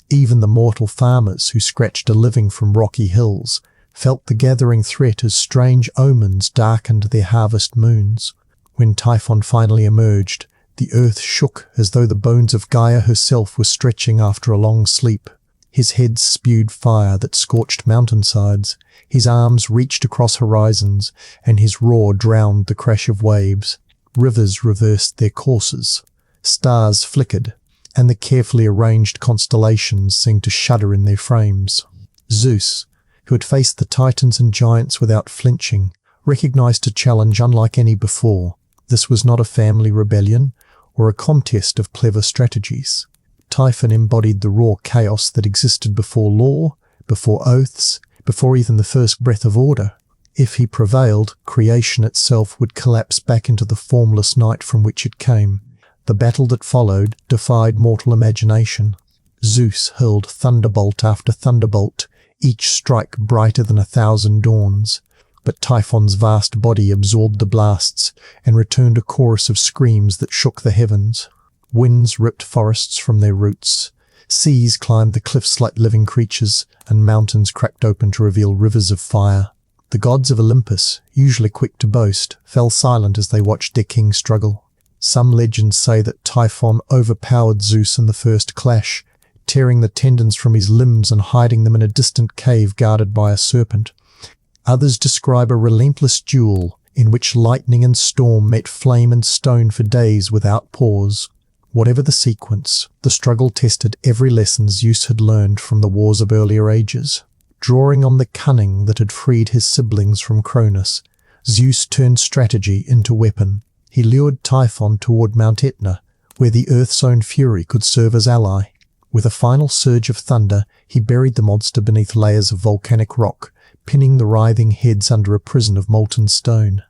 Even the mortal farmers who scratched a living from rocky hills felt the gathering threat as strange omens darkened their harvest moons. When Typhon finally emerged, the earth shook as though the bones of Gaia herself were stretching after a long sleep. His head spewed fire that scorched mountainsides, his arms reached across horizons, and his roar drowned the crash of waves. Rivers reversed their courses, stars flickered, and the carefully arranged constellations seemed to shudder in their frames. Zeus, who had faced the titans and giants without flinching, recognized a challenge unlike any before. This was not a family rebellion or a contest of clever strategies. Typhon embodied the raw chaos that existed before law, before oaths, before even the first breath of order. If he prevailed, creation itself would collapse back into the formless night from which it came. The battle that followed defied mortal imagination. Zeus hurled thunderbolt after thunderbolt, each strike brighter than 1,000 dawns. But Typhon's vast body absorbed the blasts and returned a chorus of screams that shook the heavens. Winds ripped forests from their roots. Seas climbed the cliffs like living creatures, and mountains cracked open to reveal rivers of fire. The gods of Olympus, usually quick to boast, fell silent as they watched their king struggle. Some legends say that Typhon overpowered Zeus in the first clash, tearing the tendons from his limbs and hiding them in a distant cave guarded by a serpent. Others describe a relentless duel in which lightning and storm met flame and stone for days without pause. Whatever the sequence, the struggle tested every lesson Zeus had learned from the wars of earlier ages. Drawing on the cunning that had freed his siblings from Cronus, Zeus turned strategy into weapon. He lured Typhon toward Mount Etna, where the Earth's own fury could serve as ally. With a final surge of thunder, he buried the monster beneath layers of volcanic rock, pinning the writhing heads under a prison of molten stone.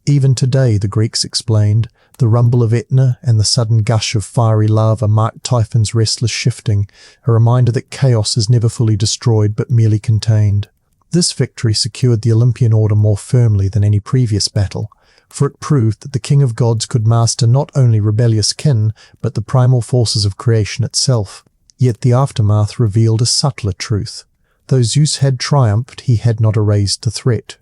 Even today, the Greeks explained, the rumble of Etna and the sudden gush of fiery lava marked Typhon's restless shifting, a reminder that chaos is never fully destroyed but merely contained. This victory secured the Olympian order more firmly than any previous battle, for it proved that the king of gods could master not only rebellious kin, but the primal forces of creation itself. Yet the aftermath revealed a subtler truth. Though Zeus had triumphed, he had not erased the threat.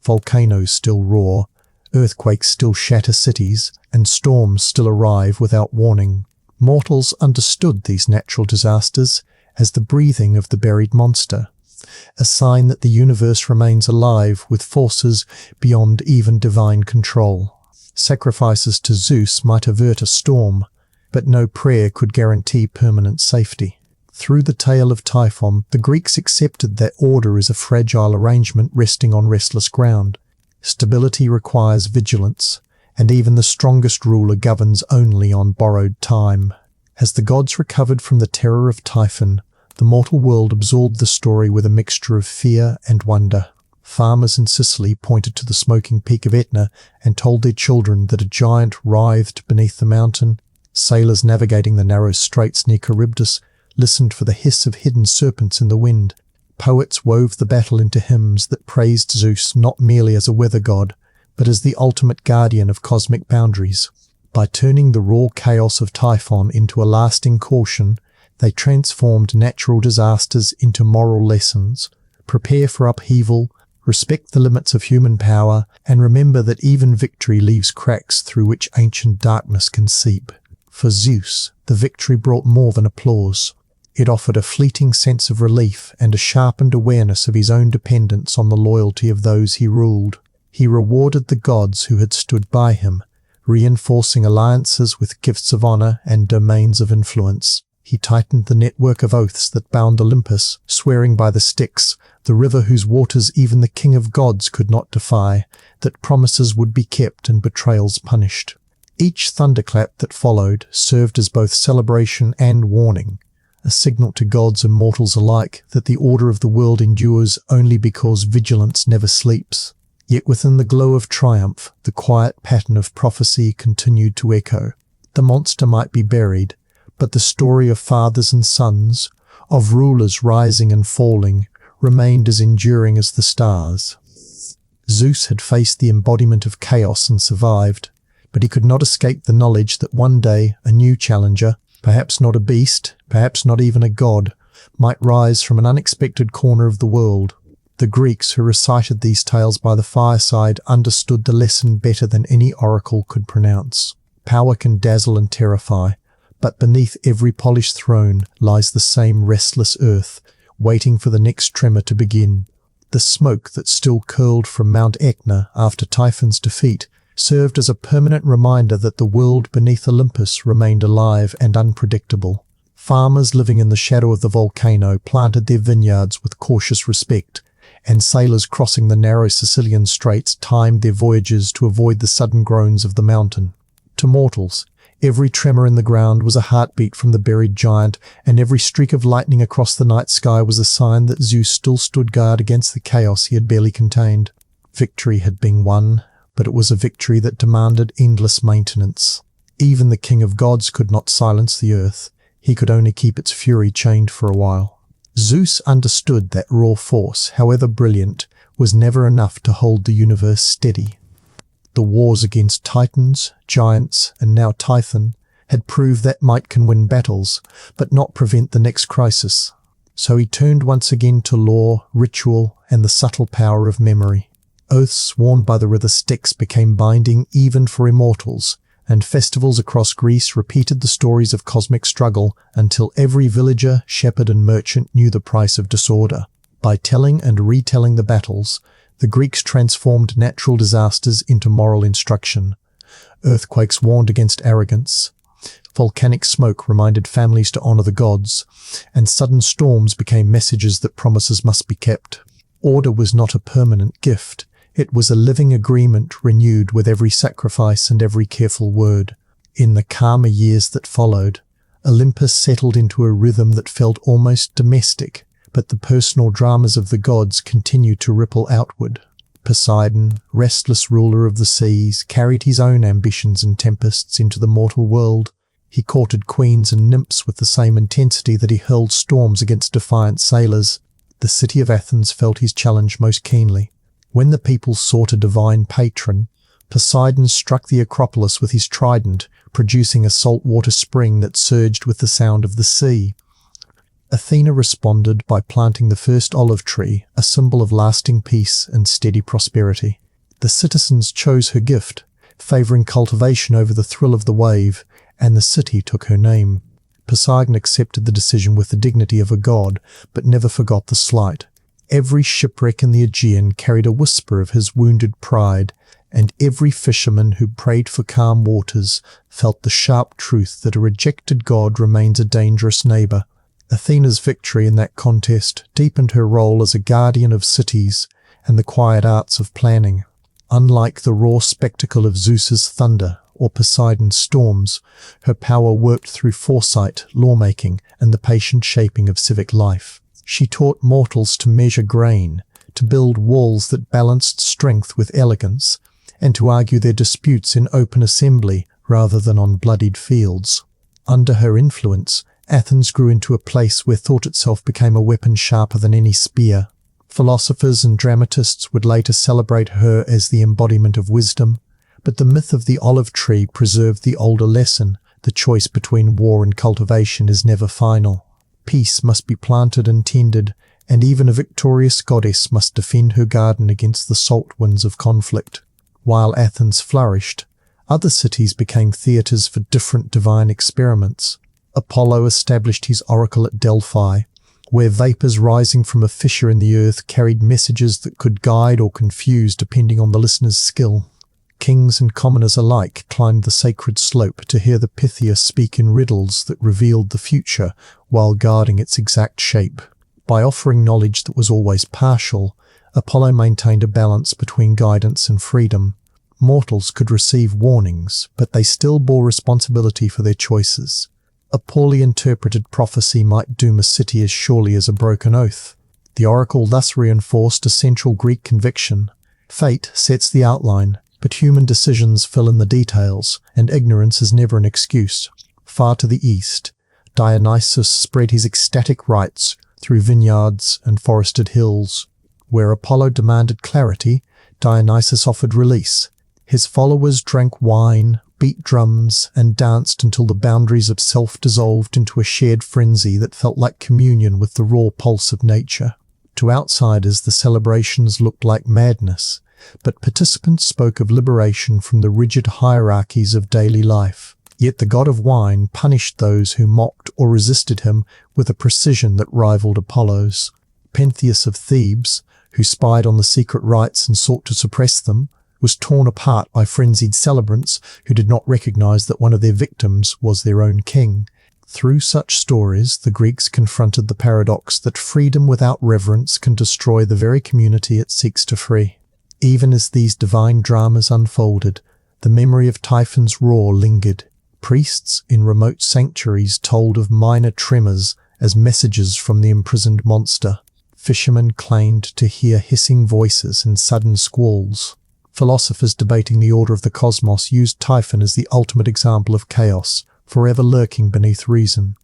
Volcanoes still roar, earthquakes still shatter cities, and storms still arrive without warning. Mortals understood these natural disasters as the breathing of the buried monster, a sign that the universe remains alive with forces beyond even divine control. Sacrifices to Zeus might avert a storm, but no prayer could guarantee permanent safety. Through the tale of Typhon, the Greeks accepted that order is a fragile arrangement resting on restless ground. Stability requires vigilance, and even the strongest ruler governs only on borrowed time. As the gods recovered from the terror of Typhon, the mortal world absorbed the story with a mixture of fear and wonder. Farmers in Sicily pointed to the smoking peak of Etna and told their children that a giant writhed beneath the mountain. Sailors navigating the narrow straits near Charybdis listened for the hiss of hidden serpents in the wind. Poets wove the battle into hymns that praised Zeus not merely as a weather god, but as the ultimate guardian of cosmic boundaries. By turning the raw chaos of Typhon into a lasting caution, they transformed natural disasters into moral lessons. Prepare for upheaval, respect the limits of human power, and remember that even victory leaves cracks through which ancient darkness can seep. For Zeus, the victory brought more than applause. It offered a fleeting sense of relief and a sharpened awareness of his own dependence on the loyalty of those he ruled. He rewarded the gods who had stood by him, reinforcing alliances with gifts of honor and domains of influence. He tightened the network of oaths that bound Olympus, swearing by the Styx, the river whose waters even the king of gods could not defy, that promises would be kept and betrayals punished. Each thunderclap that followed served as both celebration and warning, a signal to gods and mortals alike that the order of the world endures only because vigilance never sleeps. Yet within the glow of triumph, the quiet pattern of prophecy continued to echo. The monster might be buried, but the story of fathers and sons, of rulers rising and falling, remained as enduring as the stars. Zeus had faced the embodiment of chaos and survived, but he could not escape the knowledge that one day a new challenger, perhaps not a beast, perhaps not even a god, might rise from an unexpected corner of the world. The Greeks who recited these tales by the fireside understood the lesson better than any oracle could pronounce. Power can dazzle and terrify, but beneath every polished throne lies the same restless earth, waiting for the next tremor to begin. The smoke that still curled from Mount Etna after Typhon's defeat served as a permanent reminder that the world beneath Olympus remained alive and unpredictable. Farmers living in the shadow of the volcano planted their vineyards with cautious respect, and sailors crossing the narrow Sicilian straits timed their voyages to avoid the sudden groans of the mountain. To mortals, every tremor in the ground was a heartbeat from the buried giant, and every streak of lightning across the night sky was a sign that Zeus still stood guard against the chaos he had barely contained. Victory had been won, but it was a victory that demanded endless maintenance. Even the king of gods could not silence the earth. He could only keep its fury chained for a while. Zeus understood that raw force, however brilliant, was never enough to hold the universe steady. The wars against titans, giants, and now Typhon had proved that might can win battles, but not prevent the next crisis. So he turned once again to law, ritual, and the subtle power of memory. Oaths sworn by the river Styx became binding even for immortals, and festivals across Greece repeated the stories of cosmic struggle until every villager, shepherd, and merchant knew the price of disorder. By telling and retelling the battles, the Greeks transformed natural disasters into moral instruction. Earthquakes warned against arrogance, volcanic smoke reminded families to honor the gods, and sudden storms became messages that promises must be kept. Order was not a permanent gift. It was a living agreement renewed with every sacrifice and every careful word. In the calmer years that followed, Olympus settled into a rhythm that felt almost domestic, but the personal dramas of the gods continued to ripple outward. Poseidon, restless ruler of the seas, carried his own ambitions and tempests into the mortal world. He courted queens and nymphs with the same intensity that he hurled storms against defiant sailors. The city of Athens felt his challenge most keenly. When the people sought a divine patron, Poseidon struck the Acropolis with his trident, producing a saltwater spring that surged with the sound of the sea. Athena responded by planting the first olive tree, a symbol of lasting peace and steady prosperity. The citizens chose her gift, favoring cultivation over the thrill of the wave, and the city took her name. Poseidon accepted the decision with the dignity of a god, but never forgot the slight. Every shipwreck in the Aegean carried a whisper of his wounded pride, and every fisherman who prayed for calm waters felt the sharp truth that a rejected god remains a dangerous neighbor. Athena's victory in that contest deepened her role as a guardian of cities and the quiet arts of planning. Unlike the raw spectacle of Zeus's thunder or Poseidon's storms, her power worked through foresight, lawmaking, and the patient shaping of civic life. She taught mortals to measure grain, to build walls that balanced strength with elegance, and to argue their disputes in open assembly rather than on bloodied fields. Under her influence, Athens grew into a place where thought itself became a weapon sharper than any spear. Philosophers and dramatists would later celebrate her as the embodiment of wisdom, but the myth of the olive tree preserved the older lesson: the choice between war and cultivation is never final. Peace must be planted and tended, and even a victorious goddess must defend her garden against the salt winds of conflict. While Athens flourished, other cities became theatres for different divine experiments. Apollo established his oracle at Delphi, where vapours rising from a fissure in the earth carried messages that could guide or confuse depending on the listener's skill. Kings and commoners alike climbed the sacred slope to hear the Pythia speak in riddles that revealed the future while guarding its exact shape. By offering knowledge that was always partial, Apollo maintained a balance between guidance and freedom. Mortals could receive warnings, but they still bore responsibility for their choices. A poorly interpreted prophecy might doom a city as surely as a broken oath. The oracle thus reinforced a central Greek conviction: fate sets the outline, but human decisions fill in the details, and ignorance is never an excuse. Far to the east, Dionysus spread his ecstatic rites through vineyards and forested hills. Where Apollo demanded clarity, Dionysus offered release. His followers drank wine, beat drums, and danced until the boundaries of self dissolved into a shared frenzy that felt like communion with the raw pulse of nature. To outsiders, the celebrations looked like madness, but participants spoke of liberation from the rigid hierarchies of daily life. Yet the god of wine punished those who mocked or resisted him with a precision that rivaled Apollo's. Pentheus of Thebes, who spied on the secret rites and sought to suppress them, was torn apart by frenzied celebrants who did not recognize that one of their victims was their own king. Through such stories, the Greeks confronted the paradox that freedom without reverence can destroy the very community it seeks to free. Even as these divine dramas unfolded, the memory of Typhon's roar lingered. Priests in remote sanctuaries told of minor tremors as messages from the imprisoned monster. Fishermen claimed to hear hissing voices and sudden squalls. Philosophers debating the order of the cosmos used Typhon as the ultimate example of chaos, forever lurking beneath reason.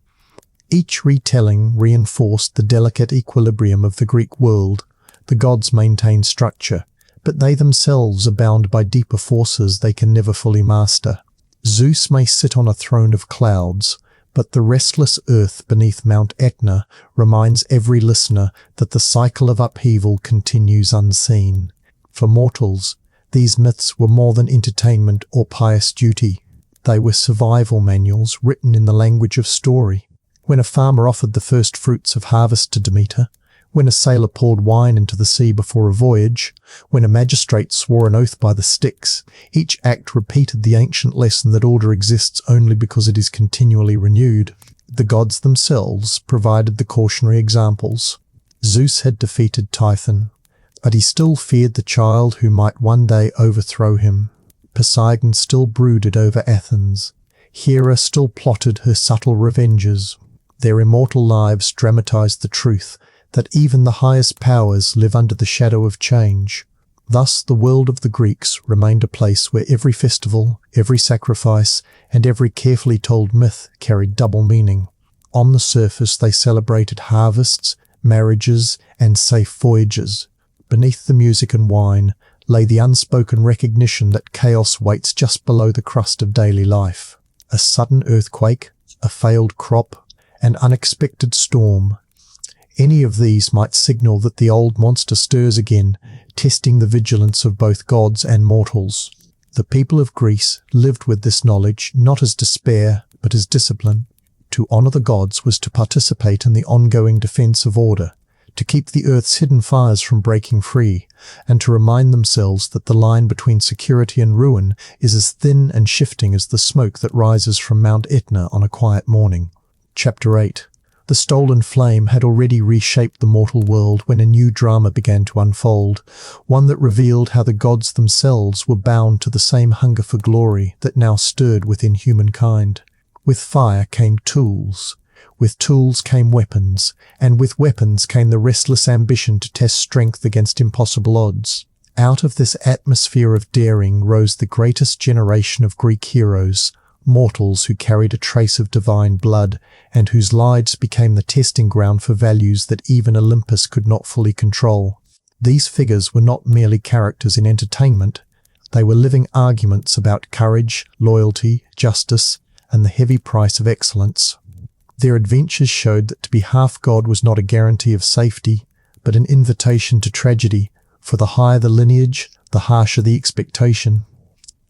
Each retelling reinforced the delicate equilibrium of the Greek world. The gods maintain structure, but they themselves are bound by deeper forces they can never fully master. Zeus may sit on a throne of clouds, but the restless earth beneath Mount Etna reminds every listener that the cycle of upheaval continues unseen. For mortals, these myths were more than entertainment or pious duty. They were survival manuals written in the language of story. When a farmer offered the first fruits of harvest to Demeter, when a sailor poured wine into the sea before a voyage, when a magistrate swore an oath by the Styx, each act repeated the ancient lesson that order exists only because it is continually renewed. The gods themselves provided the cautionary examples. Zeus had defeated Typhon, but he still feared the child who might one day overthrow him. Poseidon still brooded over Athens. Hera still plotted her subtle revenges. Their immortal lives dramatized the truth that even the highest powers live under the shadow of change. Thus the world of the Greeks remained a place where every festival, every sacrifice, and every carefully told myth carried double meaning. On the surface they celebrated harvests, marriages, and safe voyages. Beneath the music and wine lay the unspoken recognition that chaos waits just below the crust of daily life. A sudden earthquake, a failed crop, an unexpected storm. Any of these might signal that the old monster stirs again, testing the vigilance of both gods and mortals. The people of Greece lived with this knowledge not as despair, but as discipline. To honor the gods was to participate in the ongoing defense of order, to keep the earth's hidden fires from breaking free, and to remind themselves that the line between security and ruin is as thin and shifting as the smoke that rises from Mount Etna on a quiet morning. Chapter 8. The stolen flame had already reshaped the mortal world when a new drama began to unfold, one that revealed how the gods themselves were bound to the same hunger for glory that now stirred within humankind. With fire came tools. With tools came weapons, and with weapons came the restless ambition to test strength against impossible odds. Out of this atmosphere of daring rose the greatest generation of Greek heroes, mortals who carried a trace of divine blood, and whose lives became the testing ground for values that even Olympus could not fully control. These figures were not merely characters in entertainment, they were living arguments about courage, loyalty, justice, and the heavy price of excellence. Their adventures showed that to be half god was not a guarantee of safety, but an invitation to tragedy, for the higher the lineage, the harsher the expectation.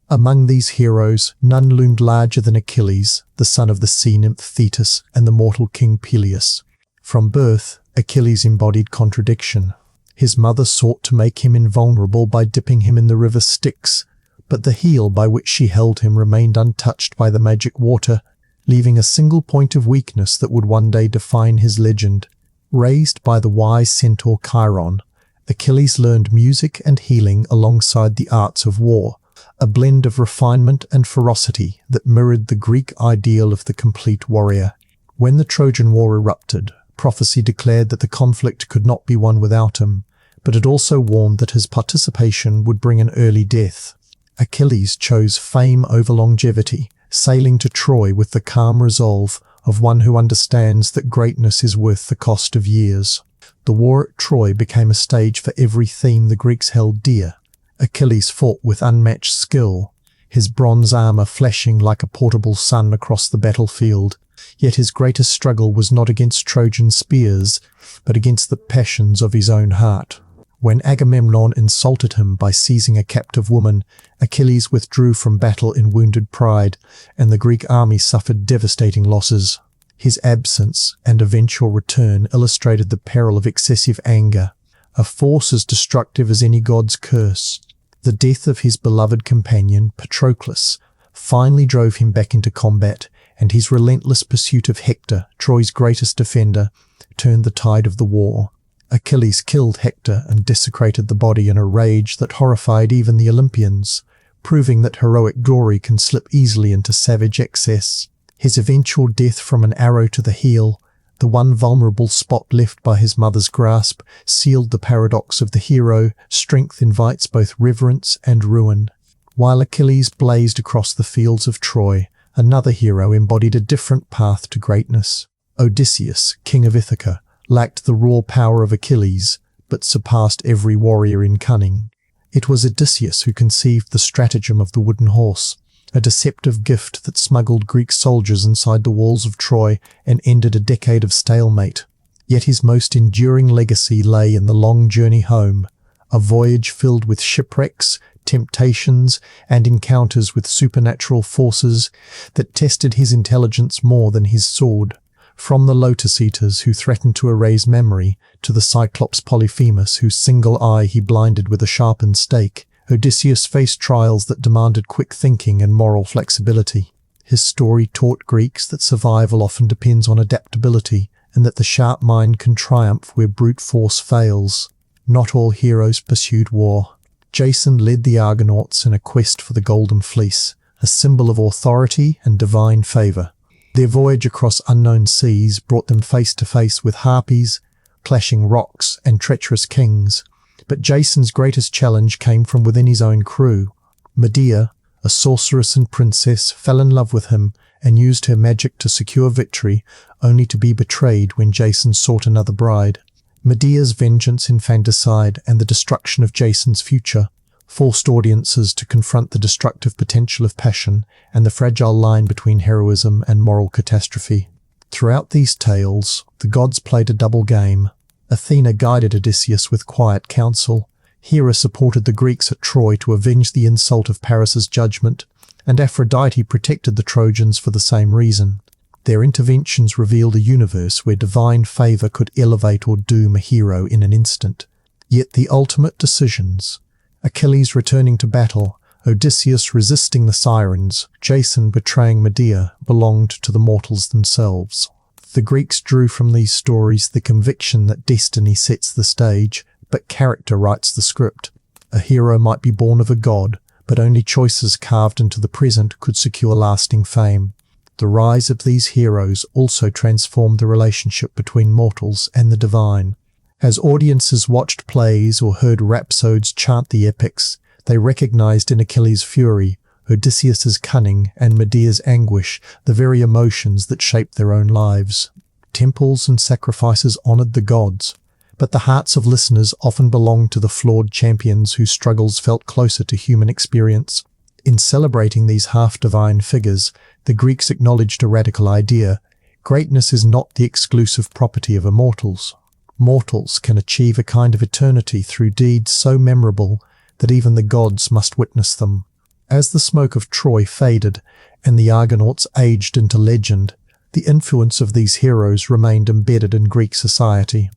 Among these heroes, none loomed larger than Achilles, the son of the sea nymph Thetis and the mortal king Peleus. From birth, Achilles embodied contradiction. His mother sought to make him invulnerable by dipping him in the river Styx, but the heel by which she held him remained untouched by the magic water, leaving a single point of weakness that would one day define his legend. Raised by the wise centaur Chiron, Achilles learned music and healing alongside the arts of war, a blend of refinement and ferocity that mirrored the Greek ideal of the complete warrior. When the Trojan War erupted, prophecy declared that the conflict could not be won without him, but it also warned that his participation would bring an early death. Achilles chose fame over longevity, sailing to Troy with the calm resolve of one who understands that greatness is worth the cost of years. The war at Troy became a stage for every theme the Greeks held dear. Achilles fought with unmatched skill, his bronze armor flashing like a portable sun across the battlefield. Yet his greatest struggle was not against Trojan spears, but against the passions of his own heart. When Agamemnon insulted him by seizing a captive woman, Achilles withdrew from battle in wounded pride, and the Greek army suffered devastating losses. His absence and eventual return illustrated the peril of excessive anger, a force as destructive as any god's curse. The death of his beloved companion, Patroclus, finally drove him back into combat, and his relentless pursuit of Hector, Troy's greatest defender, turned the tide of the war. Achilles killed Hector and desecrated the body in a rage that horrified even the Olympians, proving that heroic glory can slip easily into savage excess. His eventual death from an arrow to the heel, the one vulnerable spot left by his mother's grasp, sealed the paradox of the hero: strength invites both reverence and ruin. While Achilles blazed across the fields of Troy, another hero embodied a different path to greatness. Odysseus, king of Ithaca, lacked the raw power of Achilles, but surpassed every warrior in cunning. It was Odysseus who conceived the stratagem of the wooden horse, a deceptive gift that smuggled Greek soldiers inside the walls of Troy and ended a decade of stalemate. Yet his most enduring legacy lay in the long journey home, a voyage filled with shipwrecks, temptations, and encounters with supernatural forces that tested his intelligence more than his sword. From the Lotus Eaters who threatened to erase memory, to the Cyclops Polyphemus whose single eye he blinded with a sharpened stake, Odysseus faced trials that demanded quick thinking and moral flexibility. His story taught Greeks that survival often depends on adaptability, and that the sharp mind can triumph where brute force fails. Not all heroes pursued war. Jason led the Argonauts in a quest for the Golden Fleece, a symbol of authority and divine favor. Their voyage across unknown seas brought them face to face with harpies, clashing rocks, and treacherous kings. But Jason's greatest challenge came from within his own crew. Medea, a sorceress and princess, fell in love with him and used her magic to secure victory, only to be betrayed when Jason sought another bride. Medea's vengeance, infanticide, and the destruction of Jason's future forced audiences to confront the destructive potential of passion and the fragile line between heroism and moral catastrophe. Throughout these tales, the gods played a double game. Athena guided Odysseus with quiet counsel, Hera supported the Greeks at Troy to avenge the insult of Paris's judgment, and Aphrodite protected the Trojans for the same reason. Their interventions revealed a universe where divine favour could elevate or doom a hero in an instant. Yet the ultimate decisions, Achilles returning to battle, Odysseus resisting the sirens, Jason betraying Medea, belonged to the mortals themselves. The Greeks drew from these stories the conviction that destiny sets the stage, but character writes the script. A hero might be born of a god, but only choices carved into the present could secure lasting fame. The rise of these heroes also transformed the relationship between mortals and the divine. As audiences watched plays or heard rhapsodes chant the epics, they recognized in Achilles' fury, Odysseus's cunning, and Medea's anguish the very emotions that shaped their own lives. Temples and sacrifices honored the gods, but the hearts of listeners often belonged to the flawed champions whose struggles felt closer to human experience. In celebrating these half-divine figures, the Greeks acknowledged a radical idea: greatness is not the exclusive property of immortals. Mortals can achieve a kind of eternity through deeds so memorable that even the gods must witness them. As the smoke of Troy faded and the Argonauts aged into legend, the influence of these heroes remained embedded in Greek society.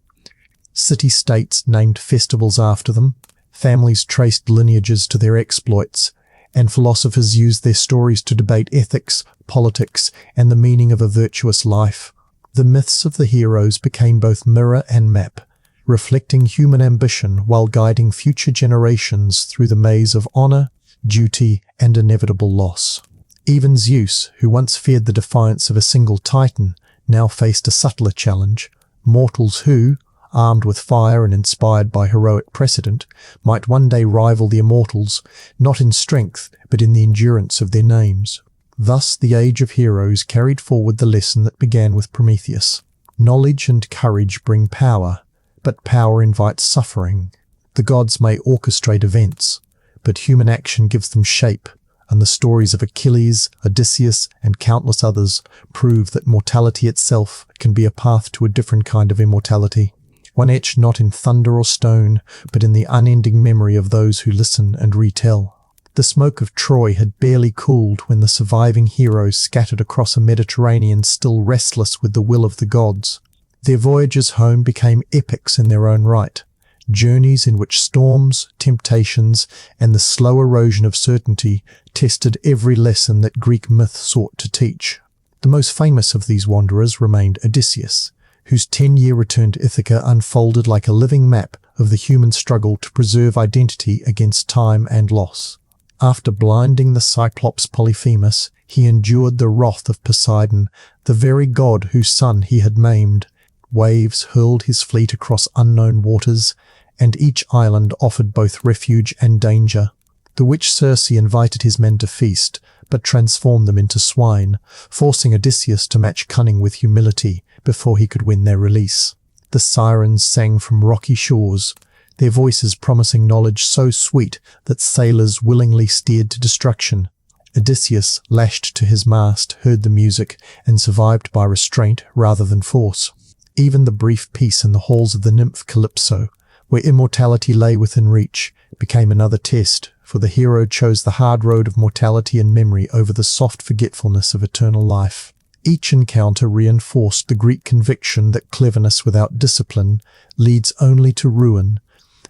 City-states named festivals after them, families traced lineages to their exploits, and philosophers used their stories to debate ethics, politics, and the meaning of a virtuous life. The myths of the heroes became both mirror and map, reflecting human ambition while guiding future generations through the maze of honor, duty, and inevitable loss. Even Zeus, who once feared the defiance of a single titan, now faced a subtler challenge: mortals who, armed with fire and inspired by heroic precedent, might one day rival the immortals, not in strength, but in the endurance of their names. Thus the age of heroes carried forward the lesson that began with Prometheus. Knowledge and courage bring power, but power invites suffering. The gods may orchestrate events, but human action gives them shape, and the stories of Achilles, Odysseus, and countless others prove that mortality itself can be a path to a different kind of immortality. One etched not in thunder or stone, but in the unending memory of those who listen and retell. The smoke of Troy had barely cooled when the surviving heroes scattered across a Mediterranean still restless with the will of the gods. Their voyages home became epics in their own right, journeys in which storms, temptations, and the slow erosion of certainty tested every lesson that Greek myth sought to teach. The most famous of these wanderers remained Odysseus, whose 10-year return to Ithaca unfolded like a living map of the human struggle to preserve identity against time and loss. After blinding the Cyclops Polyphemus, he endured the wrath of Poseidon, the very god whose son he had maimed. Waves hurled his fleet across unknown waters, and each island offered both refuge and danger. The witch Circe invited his men to feast, but transformed them into swine, forcing Odysseus to match cunning with humility before he could win their release. The sirens sang from rocky shores, their voices promising knowledge so sweet that sailors willingly steered to destruction. Odysseus, lashed to his mast, heard the music and survived by restraint rather than force. Even the brief peace in the halls of the nymph Calypso, where immortality lay within reach, became another test, for the hero chose the hard road of mortality and memory over the soft forgetfulness of eternal life. Each encounter reinforced the Greek conviction that cleverness without discipline leads only to ruin,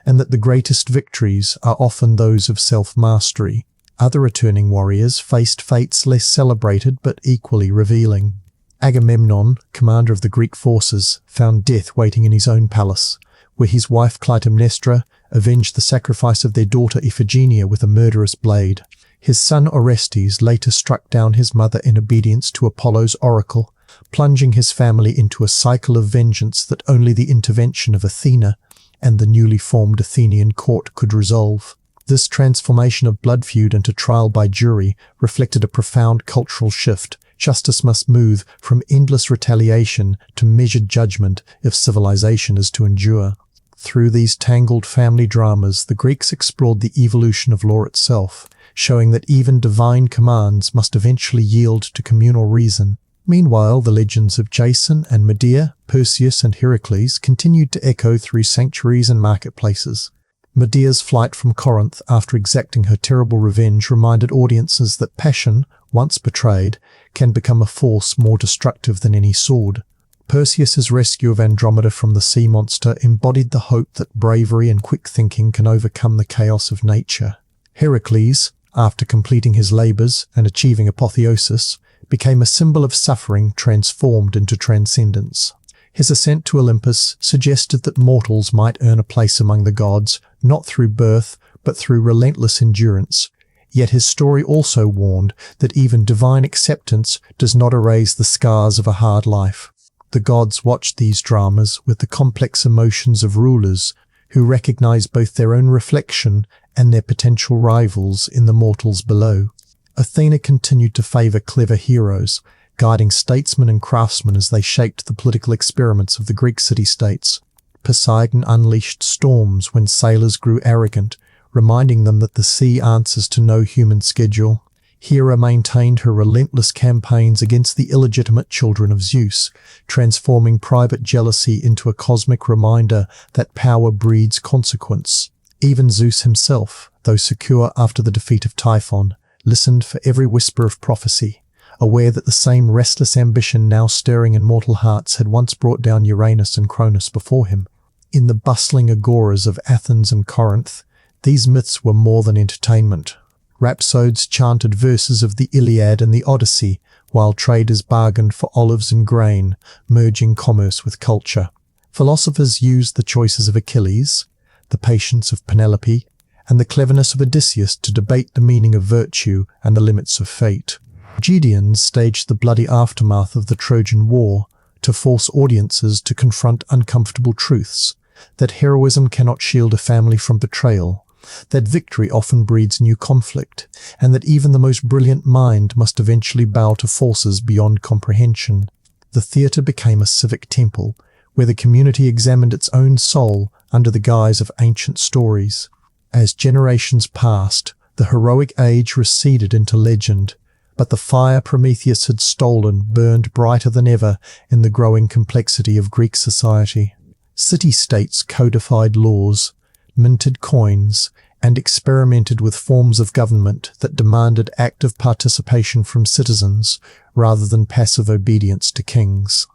and that the greatest victories are often those of self-mastery. Other returning warriors faced fates less celebrated but equally revealing. Agamemnon, commander of the Greek forces, found death waiting in his own palace, where his wife Clytemnestra avenged the sacrifice of their daughter Iphigenia with a murderous blade. His son Orestes later struck down his mother in obedience to Apollo's oracle, plunging his family into a cycle of vengeance that only the intervention of Athena and the newly formed Athenian court could resolve. This transformation of blood feud into trial by jury reflected a profound cultural shift. Justice must move from endless retaliation to measured judgment if civilization is to endure. Through these tangled family dramas, the Greeks explored the evolution of law itself, showing that even divine commands must eventually yield to communal reason. Meanwhile, the legends of Jason and Medea, Perseus and Heracles continued to echo through sanctuaries and marketplaces. Medea's flight from Corinth after exacting her terrible revenge reminded audiences that passion, once betrayed, can become a force more destructive than any sword. Perseus's rescue of Andromeda from the sea monster embodied the hope that bravery and quick thinking can overcome the chaos of nature. Heracles, after completing his labours and achieving apotheosis, became a symbol of suffering transformed into transcendence. His ascent to Olympus suggested that mortals might earn a place among the gods, not through birth, but through relentless endurance. Yet his story also warned that even divine acceptance does not erase the scars of a hard life. The gods watched these dramas with the complex emotions of rulers who recognize both their own reflection and their potential rivals in the mortals below. Athena continued to favor clever heroes, guiding statesmen and craftsmen as they shaped the political experiments of the Greek city-states. Poseidon unleashed storms when sailors grew arrogant, reminding them that the sea answers to no human schedule. Hera maintained her relentless campaigns against the illegitimate children of Zeus, transforming private jealousy into a cosmic reminder that power breeds consequence. Even Zeus himself, though secure after the defeat of Typhon, listened for every whisper of prophecy, aware that the same restless ambition now stirring in mortal hearts had once brought down Uranus and Cronus before him. In the bustling agoras of Athens and Corinth, these myths were more than entertainment. Rhapsodes chanted verses of the Iliad and the Odyssey, while traders bargained for olives and grain, merging commerce with culture. Philosophers used the choices of Achilles, the patience of Penelope, and the cleverness of Odysseus to debate the meaning of virtue and the limits of fate. Tragedians staged the bloody aftermath of the Trojan War to force audiences to confront uncomfortable truths, that heroism cannot shield a family from betrayal, that victory often breeds new conflict, and that even the most brilliant mind must eventually bow to forces beyond comprehension. The theatre became a civic temple, where the community examined its own soul under the guise of ancient stories. As generations passed, the heroic age receded into legend, but the fire Prometheus had stolen burned brighter than ever in the growing complexity of Greek society. City-states codified laws, minted coins, and experimented with forms of government that demanded active participation from citizens rather than passive obedience to kings.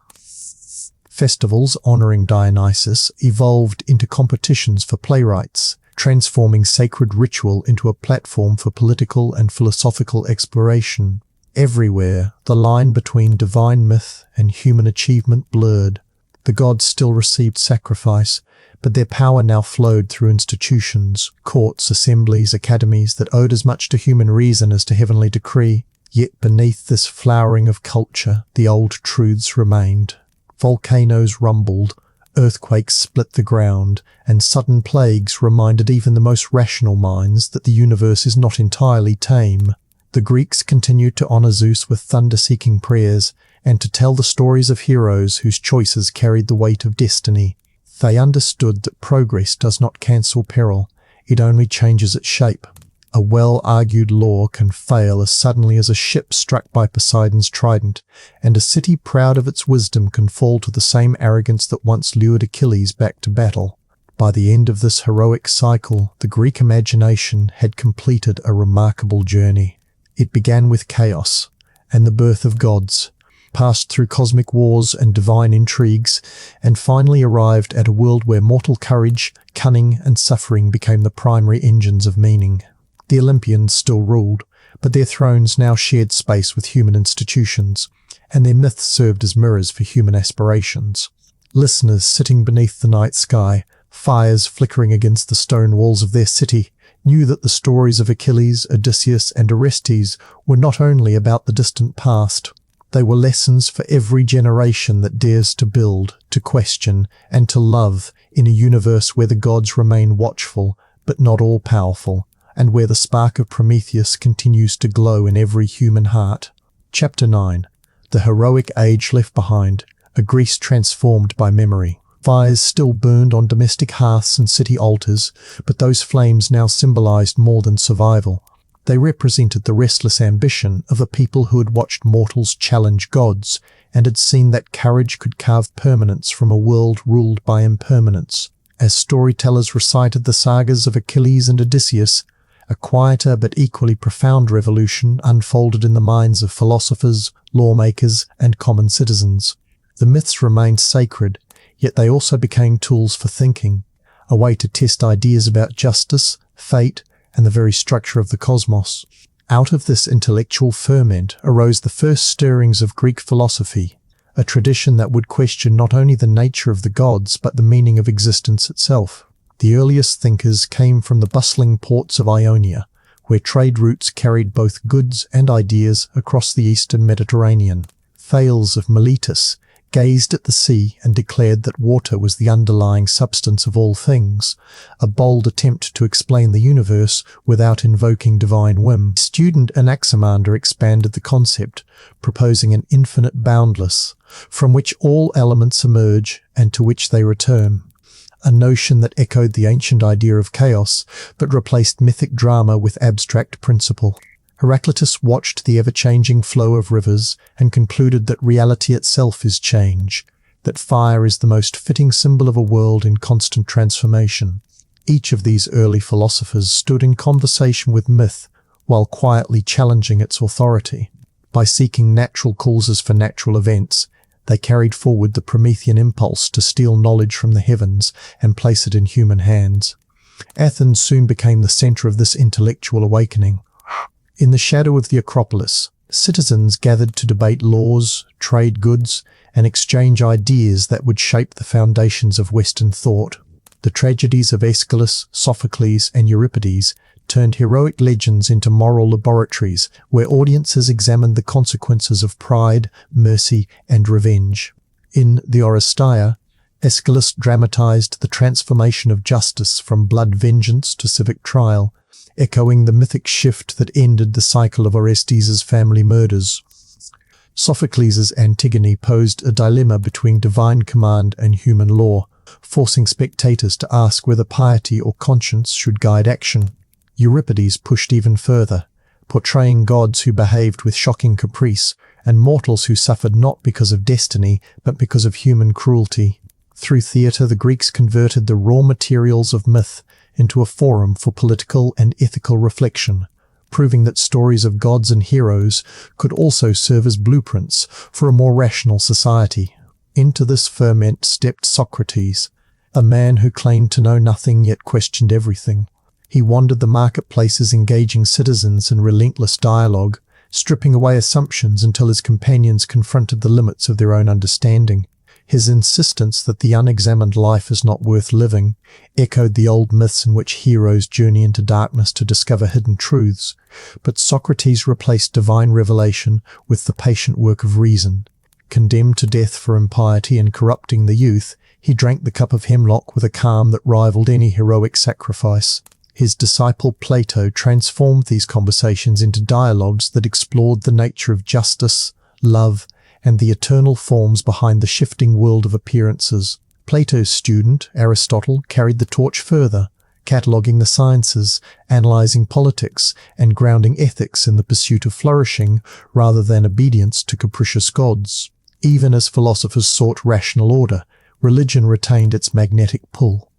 Festivals honoring Dionysus evolved into competitions for playwrights, transforming sacred ritual into a platform for political and philosophical exploration. Everywhere, the line between divine myth and human achievement blurred. The gods still received sacrifice, but their power now flowed through institutions, courts, assemblies, academies that owed as much to human reason as to heavenly decree. Yet beneath this flowering of culture, the old truths remained. Volcanoes rumbled, earthquakes split the ground, and sudden plagues reminded even the most rational minds that the universe is not entirely tame. The Greeks continued to honor Zeus with thunder-seeking prayers, and to tell the stories of heroes whose choices carried the weight of destiny. They understood that progress does not cancel peril, it only changes its shape. A well-argued law can fail as suddenly as a ship struck by Poseidon's trident, and a city proud of its wisdom can fall to the same arrogance that once lured Achilles back to battle. By the end of this heroic cycle, the Greek imagination had completed a remarkable journey. It began with chaos and the birth of gods, passed through cosmic wars and divine intrigues, and finally arrived at a world where mortal courage, cunning, and suffering became the primary engines of meaning. The Olympians still ruled, but their thrones now shared space with human institutions, and their myths served as mirrors for human aspirations. Listeners sitting beneath the night sky, fires flickering against the stone walls of their city, knew that the stories of Achilles, Odysseus, and Orestes were not only about the distant past. They were lessons for every generation that dares to build, to question, and to love in a universe where the gods remain watchful, but not all-powerful, and where the spark of Prometheus continues to glow in every human heart. Chapter 9. The Heroic Age Left Behind, a Greece transformed by memory. Fires still burned on domestic hearths and city altars, but those flames now symbolized more than survival. They represented the restless ambition of a people who had watched mortals challenge gods and had seen that courage could carve permanence from a world ruled by impermanence. As storytellers recited the sagas of Achilles and Odysseus, a quieter but equally profound revolution unfolded in the minds of philosophers, lawmakers, and common citizens. The myths remained sacred, yet they also became tools for thinking, a way to test ideas about justice, fate, and the very structure of the cosmos. Out of this intellectual ferment arose the first stirrings of Greek philosophy, a tradition that would question not only the nature of the gods but the meaning of existence itself. The earliest thinkers came from the bustling ports of Ionia, where trade routes carried both goods and ideas across the eastern Mediterranean. Thales of Miletus gazed at the sea and declared that water was the underlying substance of all things, a bold attempt to explain the universe without invoking divine whim. Student Anaximander expanded the concept, proposing an infinite boundless, from which all elements emerge and to which they return, a notion that echoed the ancient idea of chaos, but replaced mythic drama with abstract principle. Heraclitus watched the ever-changing flow of rivers and concluded that reality itself is change, that fire is the most fitting symbol of a world in constant transformation. Each of these early philosophers stood in conversation with myth while quietly challenging its authority. By seeking natural causes for natural events, they carried forward the Promethean impulse to steal knowledge from the heavens and place it in human hands. Athens soon became the center of this intellectual awakening. In the shadow of the Acropolis, citizens gathered to debate laws, trade goods, and exchange ideas that would shape the foundations of Western thought. The tragedies of Aeschylus, Sophocles, and Euripides turned heroic legends into moral laboratories where audiences examined the consequences of pride, mercy, and revenge. In the Oresteia, Aeschylus dramatized the transformation of justice from blood vengeance to civic trial, echoing the mythic shift that ended the cycle of Orestes' family murders. Sophocles' Antigone posed a dilemma between divine command and human law, forcing spectators to ask whether piety or conscience should guide action. Euripides pushed even further, portraying gods who behaved with shocking caprice and mortals who suffered not because of destiny but because of human cruelty. Through theatre, the Greeks converted the raw materials of myth into a forum for political and ethical reflection, proving that stories of gods and heroes could also serve as blueprints for a more rational society. Into this ferment stepped Socrates, a man who claimed to know nothing yet questioned everything. He wandered the marketplaces engaging citizens in relentless dialogue, stripping away assumptions until his companions confronted the limits of their own understanding. His insistence that the unexamined life is not worth living echoed the old myths in which heroes journey into darkness to discover hidden truths, but Socrates replaced divine revelation with the patient work of reason. Condemned to death for impiety and corrupting the youth, he drank the cup of hemlock with a calm that rivaled any heroic sacrifice. His disciple Plato transformed these conversations into dialogues that explored the nature of justice, love, and the eternal forms behind the shifting world of appearances. Plato's student, Aristotle, carried the torch further, cataloguing the sciences, analyzing politics, and grounding ethics in the pursuit of flourishing rather than obedience to capricious gods. Even as philosophers sought rational order, religion retained its magnetic pull.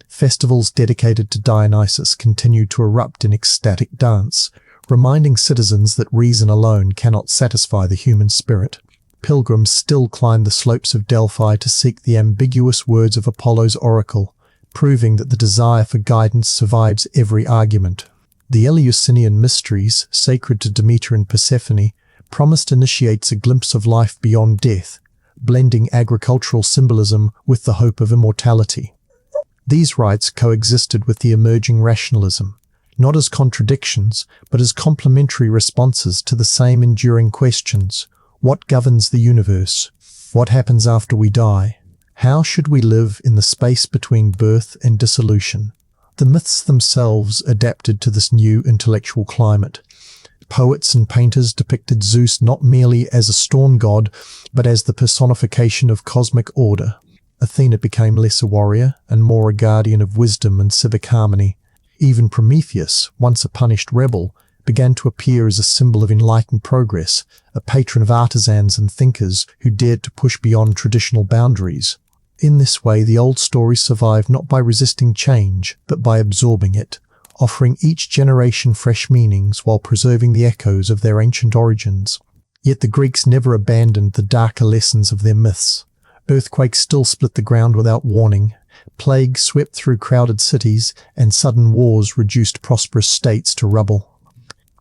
Festivals dedicated to Dionysus continued to erupt in ecstatic dance, reminding citizens that reason alone cannot satisfy the human spirit. Pilgrims still climbed the slopes of Delphi to seek the ambiguous words of Apollo's oracle, proving that the desire for guidance survives every argument. The Eleusinian mysteries, sacred to Demeter and Persephone, promised initiates a glimpse of life beyond death, blending agricultural symbolism with the hope of immortality. These rites coexisted with the emerging rationalism, not as contradictions, but as complementary responses to the same enduring questions. What governs the universe? What happens after we die? How should we live in the space between birth and dissolution? The myths themselves adapted to this new intellectual climate. Poets and painters depicted Zeus not merely as a storm god, but as the personification of cosmic order. Athena became less a warrior and more a guardian of wisdom and civic harmony. Even Prometheus, once a punished rebel, began to appear as a symbol of enlightened progress, a patron of artisans and thinkers who dared to push beyond traditional boundaries. In this way, the old stories survived not by resisting change, but by absorbing it, offering each generation fresh meanings while preserving the echoes of their ancient origins. Yet the Greeks never abandoned the darker lessons of their myths. Earthquakes still split the ground without warning, plagues swept through crowded cities, and sudden wars reduced prosperous states to rubble.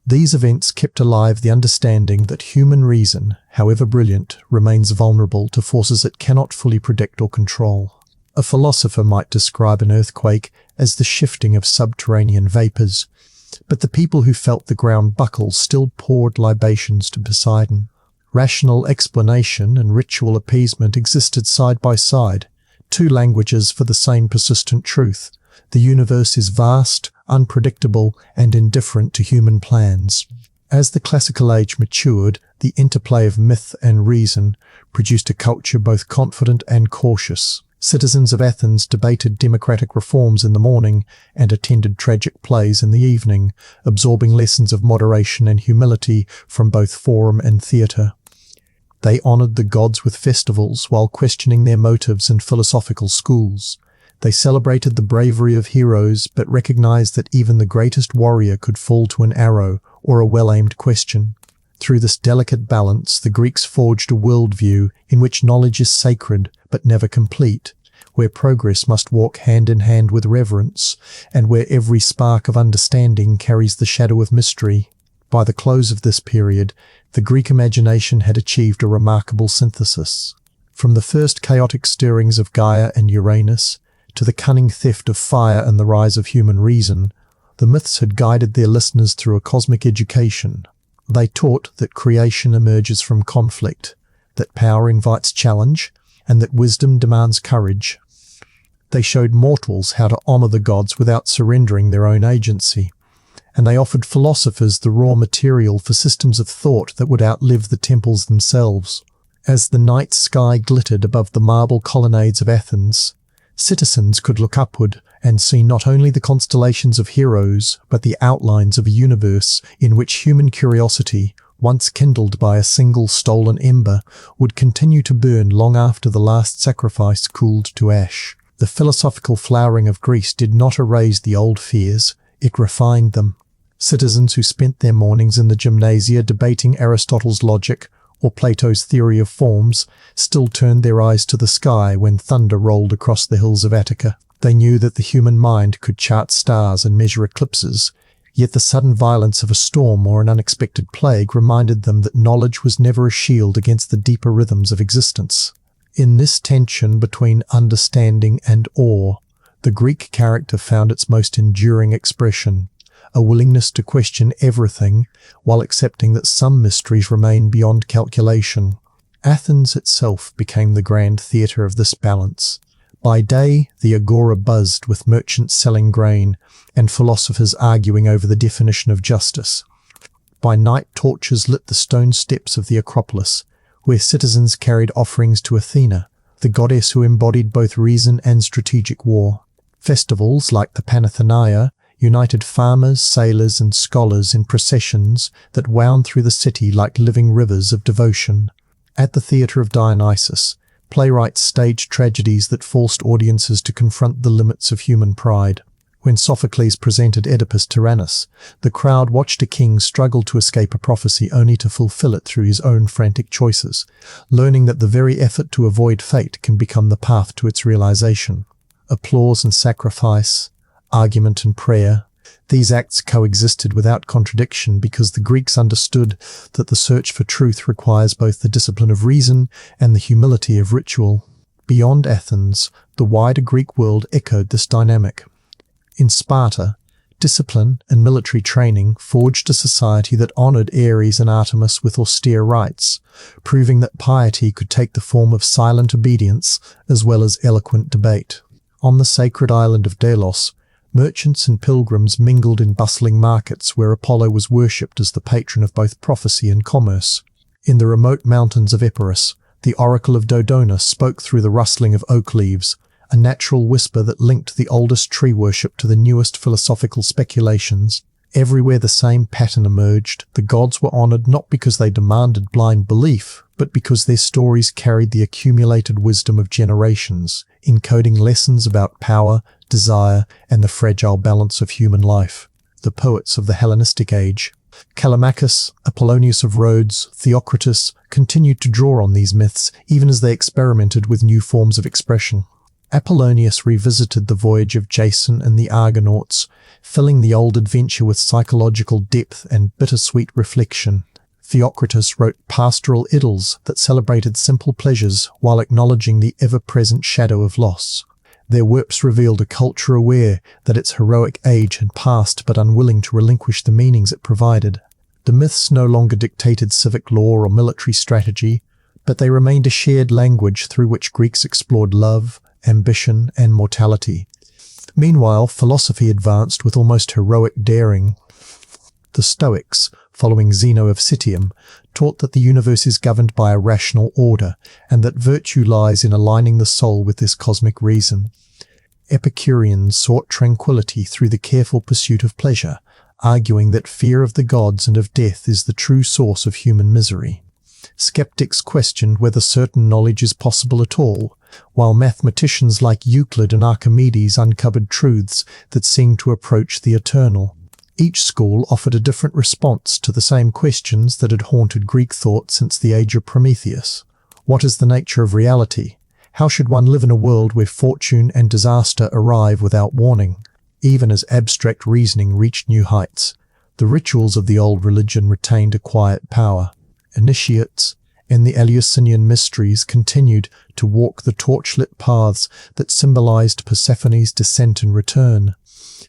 These events kept alive the understanding that human reason, however brilliant, remains vulnerable to forces it cannot fully predict or control. A philosopher might describe an earthquake as the shifting of subterranean vapors, but the people who felt the ground buckle still poured libations to Poseidon. Rational explanation and ritual appeasement existed side by side, two languages for the same persistent truth. The universe is vast, unpredictable, and indifferent to human plans. As the classical age matured, the interplay of myth and reason produced a culture both confident and cautious. Citizens of Athens debated democratic reforms in the morning and attended tragic plays in the evening, absorbing lessons of moderation and humility from both forum and theatre. They honoured the gods with festivals while questioning their motives in philosophical schools. They celebrated the bravery of heroes, but recognized that even the greatest warrior could fall to an arrow or a well-aimed question. Through this delicate balance, the Greeks forged a worldview in which knowledge is sacred but never complete, where progress must walk hand in hand with reverence, and where every spark of understanding carries the shadow of mystery. By the close of this period, the Greek imagination had achieved a remarkable synthesis. From the first chaotic stirrings of Gaia and Uranus, to the cunning theft of fire and the rise of human reason, the myths had guided their listeners through a cosmic education. They taught that creation emerges from conflict, that power invites challenge, and that wisdom demands courage. They showed mortals how to honor the gods without surrendering their own agency, and they offered philosophers the raw material for systems of thought that would outlive the temples themselves. As the night sky glittered above the marble colonnades of Athens, citizens could look upward and see not only the constellations of heroes, but the outlines of a universe in which human curiosity, once kindled by a single stolen ember, would continue to burn long after the last sacrifice cooled to ash. The philosophical flowering of Greece did not erase the old fears, it refined them. Citizens who spent their mornings in the gymnasia debating Aristotle's logic or Plato's theory of forms still turned their eyes to the sky when thunder rolled across the hills of Attica. They knew that the human mind could chart stars and measure eclipses, yet the sudden violence of a storm or an unexpected plague reminded them that knowledge was never a shield against the deeper rhythms of existence. In this tension between understanding and awe, the Greek character found its most enduring expression, a willingness to question everything while accepting that some mysteries remain beyond calculation. Athens itself became the grand theatre of this balance. By day, the agora buzzed with merchants selling grain and philosophers arguing over the definition of justice. By night, torches lit the stone steps of the Acropolis, where citizens carried offerings to Athena, the goddess who embodied both reason and strategic war. Festivals like the Panathenaea united farmers, sailors, and scholars in processions that wound through the city like living rivers of devotion. At the theatre of Dionysus, playwrights staged tragedies that forced audiences to confront the limits of human pride. When Sophocles presented Oedipus Tyrannus, the crowd watched a king struggle to escape a prophecy only to fulfill it through his own frantic choices, learning that the very effort to avoid fate can become the path to its realization. Applause and sacrifice, argument and prayer, these acts coexisted without contradiction because the Greeks understood that the search for truth requires both the discipline of reason and the humility of ritual. Beyond Athens, the wider Greek world echoed this dynamic. In Sparta, discipline and military training forged a society that honored Ares and Artemis with austere rites, proving that piety could take the form of silent obedience as well as eloquent debate. On the sacred island of Delos, merchants and pilgrims mingled in bustling markets where Apollo was worshipped as the patron of both prophecy and commerce. In the remote mountains of Epirus, the oracle of Dodona spoke through the rustling of oak leaves, a natural whisper that linked the oldest tree worship to the newest philosophical speculations. Everywhere the same pattern emerged. The gods were honored not because they demanded blind belief, but because their stories carried the accumulated wisdom of generations, encoding lessons about power, desire, and the fragile balance of human life. The poets of the Hellenistic age, Callimachus, Apollonius of Rhodes, Theocritus, continued to draw on these myths even as they experimented with new forms of expression. Apollonius revisited the voyage of Jason and the Argonauts, filling the old adventure with psychological depth and bittersweet reflection. Theocritus wrote pastoral idylls that celebrated simple pleasures while acknowledging the ever-present shadow of loss. Their works revealed a culture aware that its heroic age had passed but unwilling to relinquish the meanings it provided. The myths no longer dictated civic law or military strategy, but they remained a shared language through which Greeks explored love, ambition, and mortality. Meanwhile, philosophy advanced with almost heroic daring. The Stoics, following Zeno of Citium, taught that the universe is governed by a rational order, and that virtue lies in aligning the soul with this cosmic reason. Epicureans sought tranquility through the careful pursuit of pleasure, arguing that fear of the gods and of death is the true source of human misery. Skeptics questioned whether certain knowledge is possible at all, while mathematicians like Euclid and Archimedes uncovered truths that seemed to approach the eternal. Each school offered a different response to the same questions that had haunted Greek thought since the age of Prometheus. What is the nature of reality? How should one live in a world where fortune and disaster arrive without warning? Even as abstract reasoning reached new heights, the rituals of the old religion retained a quiet power. Initiates and the Eleusinian mysteries continued to walk the torchlit paths that symbolized Persephone's descent and return,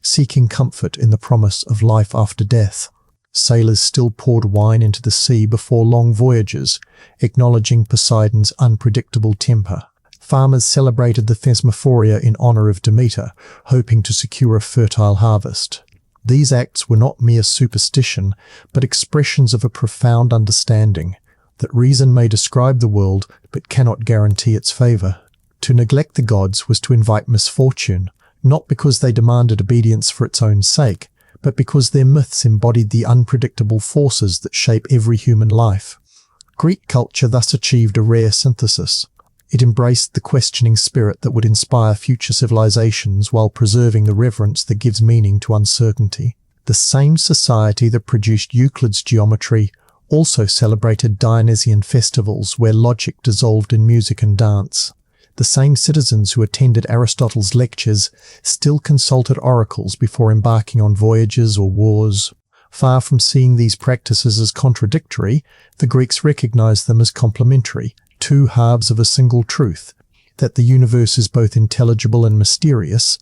seeking comfort in the promise of life after death. Sailors still poured wine into the sea before long voyages, acknowledging Poseidon's unpredictable temper. Farmers celebrated the Thesmophoria in honor of Demeter, hoping to secure a fertile harvest. These acts were not mere superstition, but expressions of a profound understanding that reason may describe the world but cannot guarantee its favor. To neglect the gods was to invite misfortune, not because they demanded obedience for its own sake, but because their myths embodied the unpredictable forces that shape every human life. Greek culture thus achieved a rare synthesis. It embraced the questioning spirit that would inspire future civilizations while preserving the reverence that gives meaning to uncertainty. The same society that produced Euclid's geometry also celebrated Dionysian festivals where logic dissolved in music and dance. The same citizens who attended Aristotle's lectures still consulted oracles before embarking on voyages or wars. Far from seeing these practices as contradictory, the Greeks recognized them as complementary, two halves of a single truth, that the universe is both intelligible and mysterious,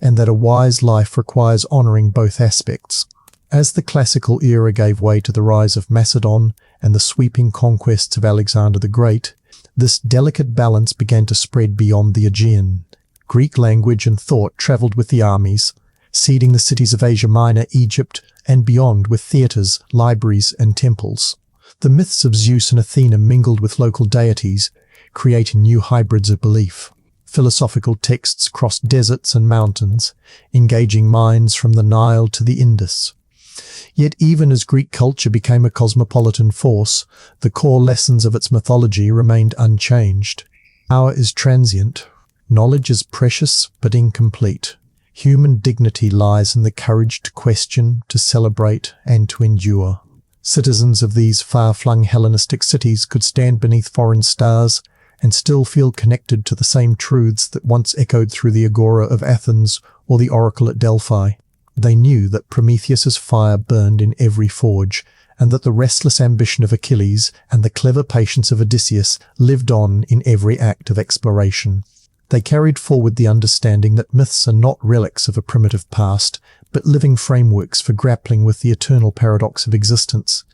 and that a wise life requires honoring both aspects. As the classical era gave way to the rise of Macedon and the sweeping conquests of Alexander the Great, this delicate balance began to spread beyond the Aegean. Greek language and thought traveled with the armies, seeding the cities of Asia Minor, Egypt, and beyond with theatres, libraries, and temples. The myths of Zeus and Athena mingled with local deities, creating new hybrids of belief. Philosophical texts crossed deserts and mountains, engaging minds from the Nile to the Indus. Yet even as Greek culture became a cosmopolitan force, the core lessons of its mythology remained unchanged. Power is transient. Knowledge is precious but incomplete. Human dignity lies in the courage to question, to celebrate, and to endure. Citizens of these far-flung Hellenistic cities could stand beneath foreign stars and still feel connected to the same truths that once echoed through the agora of Athens or the oracle at Delphi. They knew that Prometheus's fire burned in every forge, and that the restless ambition of Achilles and the clever patience of Odysseus lived on in every act of exploration. They carried forward the understanding that myths are not relics of a primitive past, but living frameworks for grappling with the eternal paradox of existence,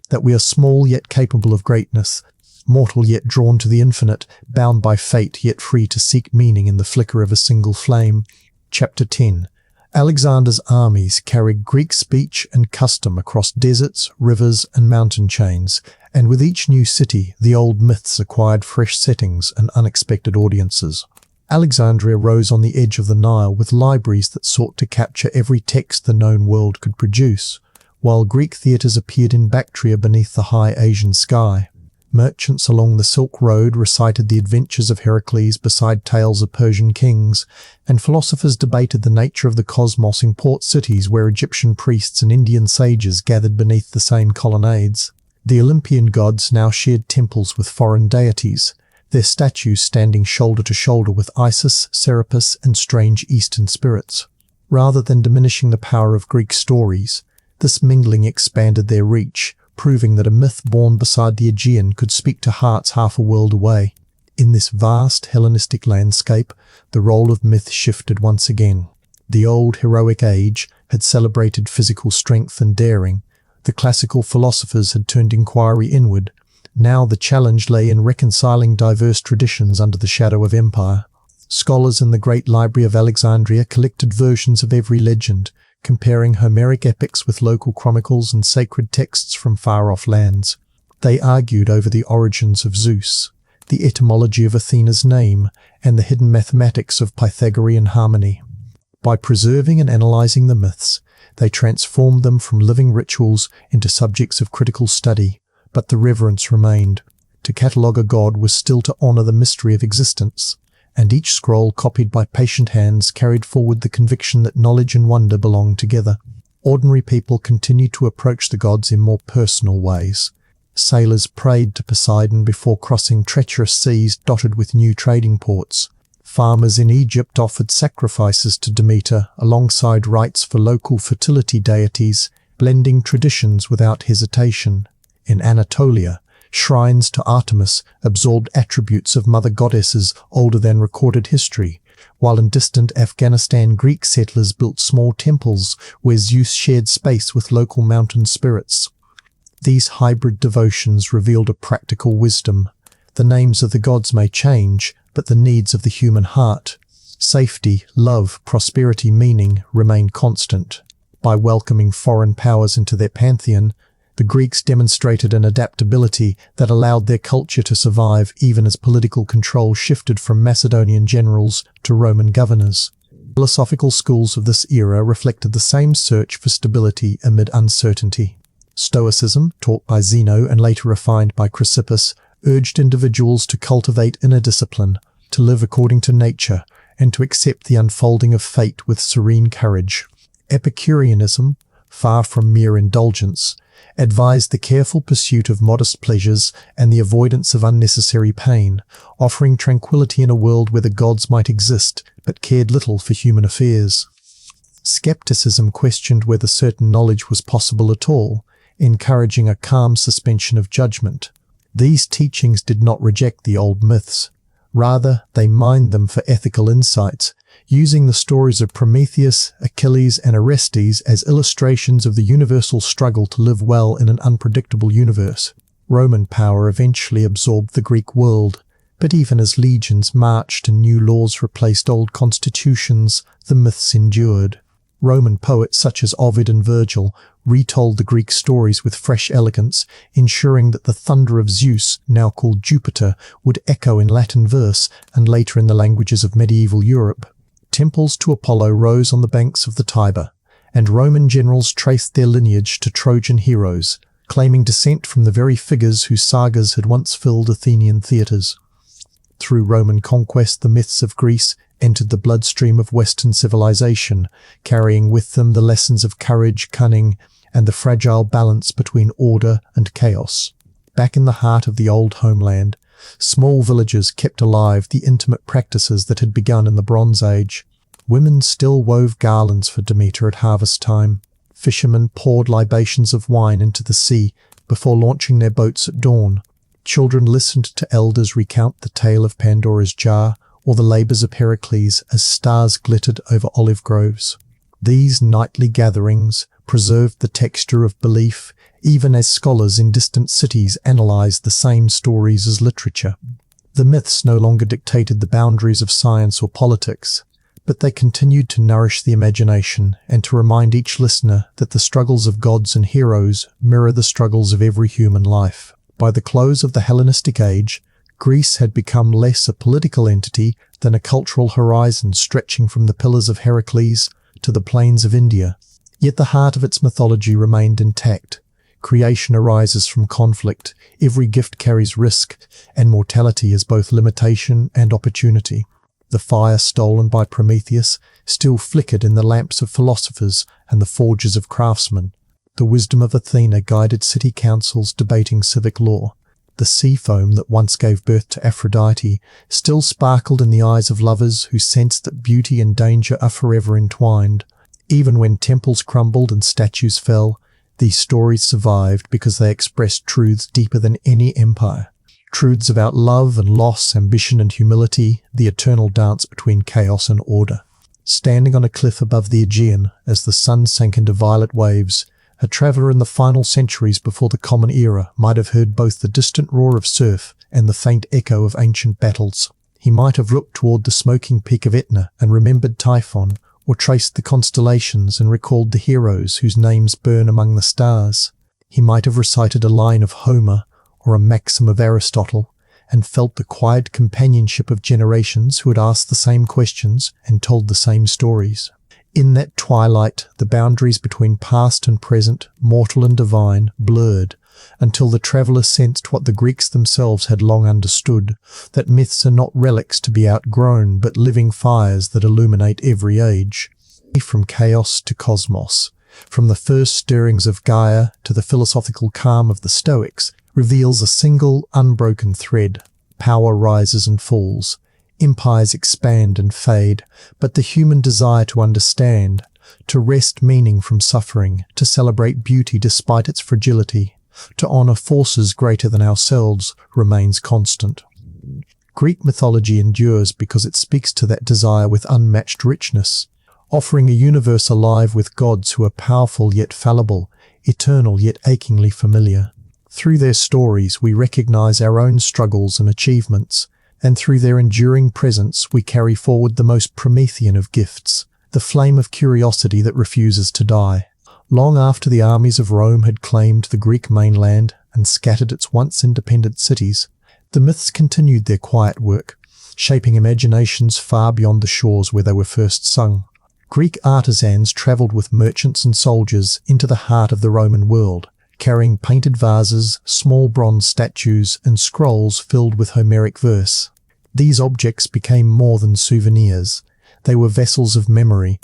that we are small yet capable of greatness, mortal yet drawn to the infinite, bound by fate yet free to seek meaning in the flicker of a single flame. Chapter 10. Alexander's armies carried Greek speech and custom across deserts, rivers, and mountain chains, and with each new city, the old myths acquired fresh settings and unexpected audiences. Alexandria rose on the edge of the Nile with libraries that sought to capture every text the known world could produce, while Greek theatres appeared in Bactria beneath the high Asian sky. Merchants along the Silk Road recited the adventures of Heracles beside tales of Persian kings, and philosophers debated the nature of the cosmos in port cities where Egyptian priests and Indian sages gathered beneath the same colonnades. The Olympian gods now shared temples with foreign deities, their statues standing shoulder to shoulder with Isis, Serapis, and strange Eastern spirits. Rather than diminishing the power of Greek stories, this mingling expanded their reach, proving that a myth born beside the Aegean could speak to hearts half a world away. In this vast Hellenistic landscape, the role of myth shifted once again. The old heroic age had celebrated physical strength and daring. The classical philosophers had turned inquiry inward. Now the challenge lay in reconciling diverse traditions under the shadow of empire. Scholars in the great library of Alexandria collected versions of every legend, comparing Homeric epics with local chronicles and sacred texts from far-off lands. They argued over the origins of Zeus, the etymology of Athena's name, and the hidden mathematics of Pythagorean harmony. By preserving and analyzing the myths, they transformed them from living rituals into subjects of critical study, but the reverence remained. To catalogue a god was still to honor the mystery of existence, and each scroll copied by patient hands carried forward the conviction that knowledge and wonder belong together. Ordinary people continued to approach the gods in more personal ways. Sailors prayed to Poseidon before crossing treacherous seas dotted with new trading ports. Farmers in Egypt offered sacrifices to Demeter alongside rites for local fertility deities, blending traditions without hesitation. In Anatolia, shrines to Artemis absorbed attributes of mother goddesses older than recorded history, while in distant Afghanistan Greek settlers built small temples where Zeus shared space with local mountain spirits. These hybrid devotions revealed a practical wisdom. The names of the gods may change, but the needs of the human heart, safety, love, prosperity, meaning, remain constant. By welcoming foreign powers into their pantheon, the Greeks demonstrated an adaptability that allowed their culture to survive even as political control shifted from Macedonian generals to Roman governors. Philosophical schools of this era reflected the same search for stability amid uncertainty. Stoicism, taught by Zeno and later refined by Chrysippus, urged individuals to cultivate inner discipline, to live according to nature, and to accept the unfolding of fate with serene courage. Epicureanism, far from mere indulgence, advised the careful pursuit of modest pleasures and the avoidance of unnecessary pain, offering tranquility in a world where the gods might exist but cared little for human affairs. Skepticism questioned whether certain knowledge was possible at all, encouraging a calm suspension of judgment. These teachings did not reject the old myths. Rather, they mined them for ethical insights, using the stories of Prometheus, Achilles, and Orestes as illustrations of the universal struggle to live well in an unpredictable universe. Roman power eventually absorbed the Greek world, but even as legions marched and new laws replaced old constitutions, the myths endured. Roman poets such as Ovid and Virgil retold the Greek stories with fresh elegance, ensuring that the thunder of Zeus, now called Jupiter, would echo in Latin verse and later in the languages of medieval Europe. Temples to Apollo rose on the banks of the Tiber, and Roman generals traced their lineage to Trojan heroes, claiming descent from the very figures whose sagas had once filled Athenian theatres. Through Roman conquest, the myths of Greece entered the bloodstream of Western civilization, carrying with them the lessons of courage, cunning, and the fragile balance between order and chaos. Back in the heart of the old homeland, small villages kept alive the intimate practices that had begun in the Bronze Age. Women still wove garlands for Demeter at harvest time. Fishermen poured libations of wine into the sea before launching their boats at dawn. Children listened to elders recount the tale of Pandora's jar or the labours of Heracles as stars glittered over olive groves. These nightly gatherings preserved the texture of belief, even as scholars in distant cities analysed the same stories as literature. The myths no longer dictated the boundaries of science or politics, but they continued to nourish the imagination and to remind each listener that the struggles of gods and heroes mirror the struggles of every human life. By the close of the Hellenistic Age, Greece had become less a political entity than a cultural horizon stretching from the pillars of Heracles to the plains of India. Yet the heart of its mythology remained intact. Creation arises from conflict, every gift carries risk, and mortality is both limitation and opportunity. The fire stolen by Prometheus still flickered in the lamps of philosophers and the forges of craftsmen. The wisdom of Athena guided city councils debating civic law. The sea foam that once gave birth to Aphrodite still sparkled in the eyes of lovers who sensed that beauty and danger are forever entwined. Even when temples crumbled and statues fell, these stories survived because they expressed truths deeper than any empire. Truths about love and loss, ambition and humility, the eternal dance between chaos and order. Standing on a cliff above the Aegean, as the sun sank into violet waves, a traveller in the final centuries before the Common Era might have heard both the distant roar of surf and the faint echo of ancient battles. He might have looked toward the smoking peak of Etna and remembered Typhon, or traced the constellations and recalled the heroes whose names burn among the stars. He might have recited a line of Homer or a maxim of Aristotle, and felt the quiet companionship of generations who had asked the same questions and told the same stories. In that twilight, the boundaries between past and present, mortal and divine, blurred, until the traveller sensed what the Greeks themselves had long understood, that myths are not relics to be outgrown, but living fires that illuminate every age. From chaos to cosmos, from the first stirrings of Gaia to the philosophical calm of the Stoics, reveals a single, unbroken thread. Power rises and falls. Empires expand and fade, but the human desire to understand, to wrest meaning from suffering, to celebrate beauty despite its fragility, to honour forces greater than ourselves, remains constant. Greek mythology endures because it speaks to that desire with unmatched richness, offering a universe alive with gods who are powerful yet fallible, eternal yet achingly familiar. Through their stories we recognise our own struggles and achievements, and through their enduring presence we carry forward the most Promethean of gifts, the flame of curiosity that refuses to die. Long after the armies of Rome had claimed the Greek mainland and scattered its once independent cities, the myths continued their quiet work, shaping imaginations far beyond the shores where they were first sung. Greek artisans travelled with merchants and soldiers into the heart of the Roman world, carrying painted vases, small bronze statues, and scrolls filled with Homeric verse. These objects became more than souvenirs. They were vessels of memory,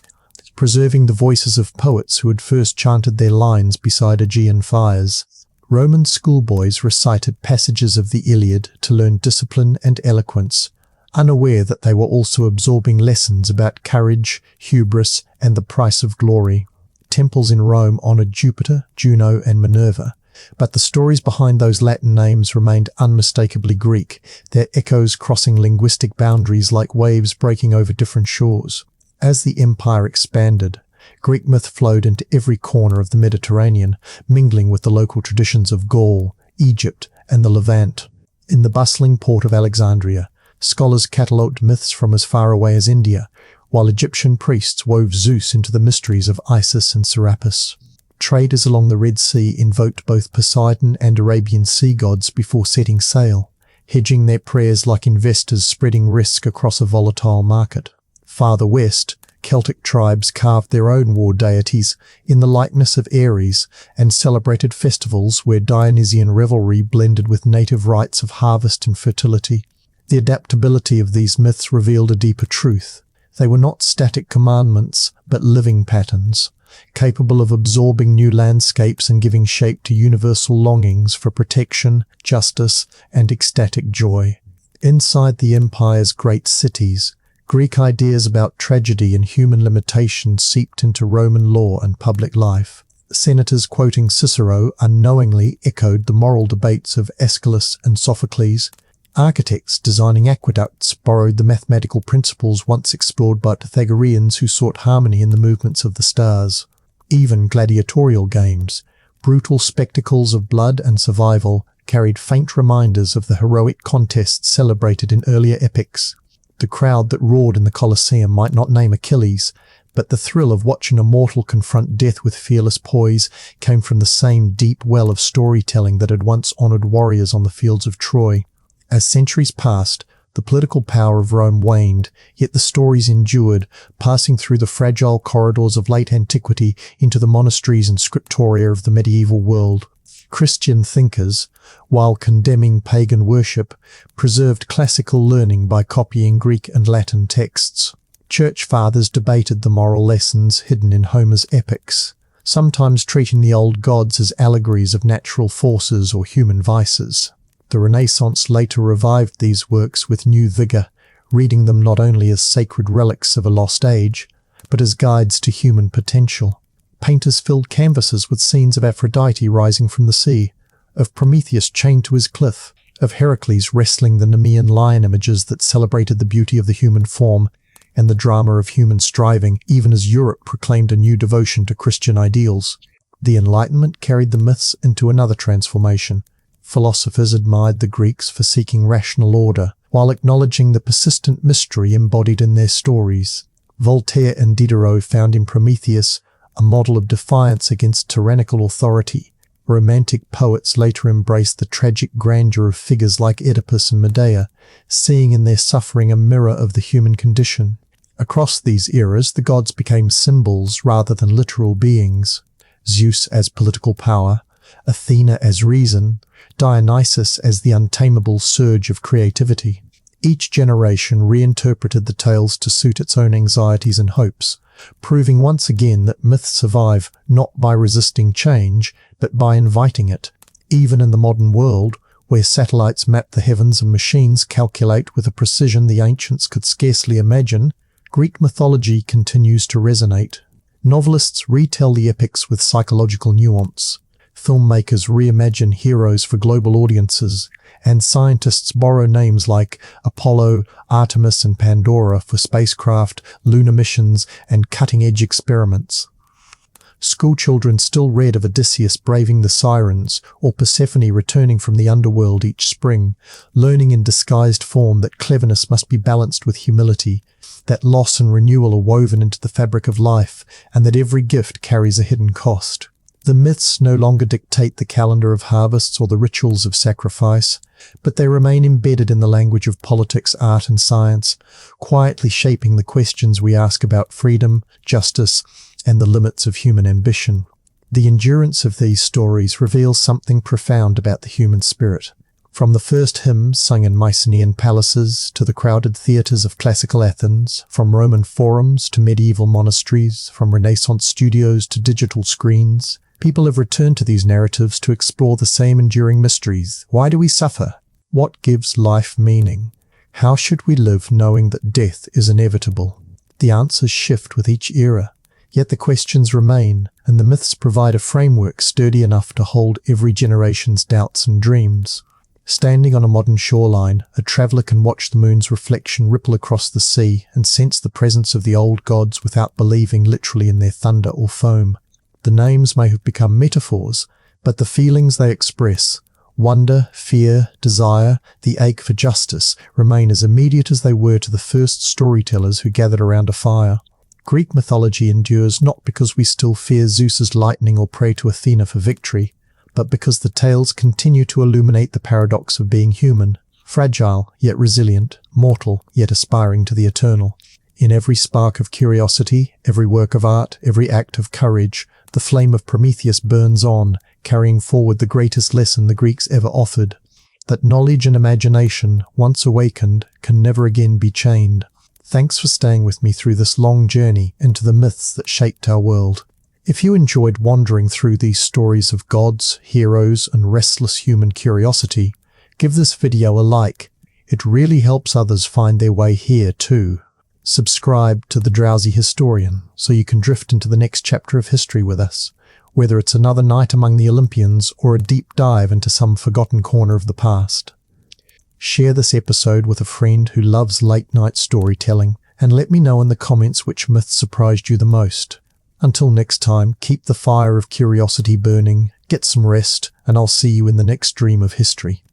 preserving the voices of poets who had first chanted their lines beside Aegean fires. Roman schoolboys recited passages of the Iliad to learn discipline and eloquence, unaware that they were also absorbing lessons about courage, hubris, and the price of glory. Temples in Rome honoured Jupiter, Juno, and Minerva, but the stories behind those Latin names remained unmistakably Greek, their echoes crossing linguistic boundaries like waves breaking over different shores. As the empire expanded, Greek myth flowed into every corner of the Mediterranean, mingling with the local traditions of Gaul, Egypt, and the Levant. In the bustling port of Alexandria, scholars catalogued myths from as far away as India, while Egyptian priests wove Zeus into the mysteries of Isis and Serapis. Traders along the Red Sea invoked both Poseidon and Arabian sea gods before setting sail, hedging their prayers like investors spreading risk across a volatile market. Farther west, Celtic tribes carved their own war deities in the likeness of Ares and celebrated festivals where Dionysian revelry blended with native rites of harvest and fertility. The adaptability of these myths revealed a deeper truth. They were not static commandments, but living patterns, capable of absorbing new landscapes and giving shape to universal longings for protection, justice, and ecstatic joy. Inside the empire's great cities, Greek ideas about tragedy and human limitation seeped into Roman law and public life. Senators quoting Cicero unknowingly echoed the moral debates of Aeschylus and Sophocles. Architects designing aqueducts borrowed the mathematical principles once explored by Pythagoreans who sought harmony in the movements of the stars. Even gladiatorial games, brutal spectacles of blood and survival, carried faint reminders of the heroic contests celebrated in earlier epics. The crowd that roared in the Colosseum might not name Achilles, but the thrill of watching a mortal confront death with fearless poise came from the same deep well of storytelling that had once honoured warriors on the fields of Troy. As centuries passed, The political power of Rome waned, yet the stories endured, passing through the fragile corridors of late antiquity into the monasteries and scriptoria of the medieval world. Christian thinkers, while condemning pagan worship, preserved classical learning by copying Greek and Latin texts. Church fathers debated the moral lessons hidden in Homer's epics, sometimes treating the old gods as allegories of natural forces or human vices. The Renaissance later revived these works with new vigour, reading them not only as sacred relics of a lost age, but as guides to human potential. Painters filled canvases with scenes of Aphrodite rising from the sea, of Prometheus chained to his cliff, of Heracles wrestling the Nemean lion, images that celebrated the beauty of the human form and the drama of human striving, even as Europe proclaimed a new devotion to Christian ideals. The Enlightenment carried the myths into another transformation. Philosophers admired the Greeks for seeking rational order, while acknowledging the persistent mystery embodied in their stories. Voltaire and Diderot found in Prometheus a model of defiance against tyrannical authority. Romantic poets later embraced the tragic grandeur of figures like Oedipus and Medea, seeing in their suffering a mirror of the human condition. Across these eras, the gods became symbols rather than literal beings. Zeus as political power, Athena as reason, Dionysus as the untamable surge of creativity. Each generation reinterpreted the tales to suit its own anxieties and hopes, proving once again that myths survive not by resisting change, but by inviting it. Even in the modern world, where satellites map the heavens and machines calculate with a precision the ancients could scarcely imagine, Greek mythology continues to resonate. Novelists retell the epics with psychological nuance. Filmmakers reimagine heroes for global audiences, and scientists borrow names like Apollo, Artemis, and Pandora for spacecraft, lunar missions, and cutting-edge experiments. Schoolchildren still read of Odysseus braving the sirens, or Persephone returning from the underworld each spring, learning in disguised form that cleverness must be balanced with humility, that loss and renewal are woven into the fabric of life, and that every gift carries a hidden cost. The myths no longer dictate the calendar of harvests or the rituals of sacrifice, but they remain embedded in the language of politics, art, and science, quietly shaping the questions we ask about freedom, justice, and the limits of human ambition. The endurance of these stories reveals something profound about the human spirit. From the first hymns sung in Mycenaean palaces to the crowded theatres of classical Athens, from Roman forums to medieval monasteries, from Renaissance studios to digital screens, people have returned to these narratives to explore the same enduring mysteries. Why do we suffer? What gives life meaning? How should we live knowing that death is inevitable? The answers shift with each era, yet the questions remain, and the myths provide a framework sturdy enough to hold every generation's doubts and dreams. Standing on a modern shoreline, a traveller can watch the moon's reflection ripple across the sea and sense the presence of the old gods without believing literally in their thunder or foam. The names may have become metaphors, but the feelings they express, wonder, fear, desire, the ache for justice, remain as immediate as they were to the first storytellers who gathered around a fire. Greek mythology endures not because we still fear Zeus's lightning or pray to Athena for victory, but because the tales continue to illuminate the paradox of being human, fragile yet resilient, mortal yet aspiring to the eternal. In every spark of curiosity, every work of art, every act of courage, the flame of Prometheus burns on, carrying forward the greatest lesson the Greeks ever offered, that knowledge and imagination, once awakened, can never again be chained. Thanks for staying with me through this long journey into the myths that shaped our world. If you enjoyed wandering through these stories of gods, heroes, and restless human curiosity, give this video a like. It really helps others find their way here too. Subscribe to The Drowsy Historian so you can drift into the next chapter of history with us, whether it's another night among the Olympians or a deep dive into some forgotten corner of the past. Share this episode with a friend who loves late-night storytelling, and let me know in the comments which myth surprised you the most. Until next time, keep the fire of curiosity burning, get some rest, and I'll see you in the next dream of history.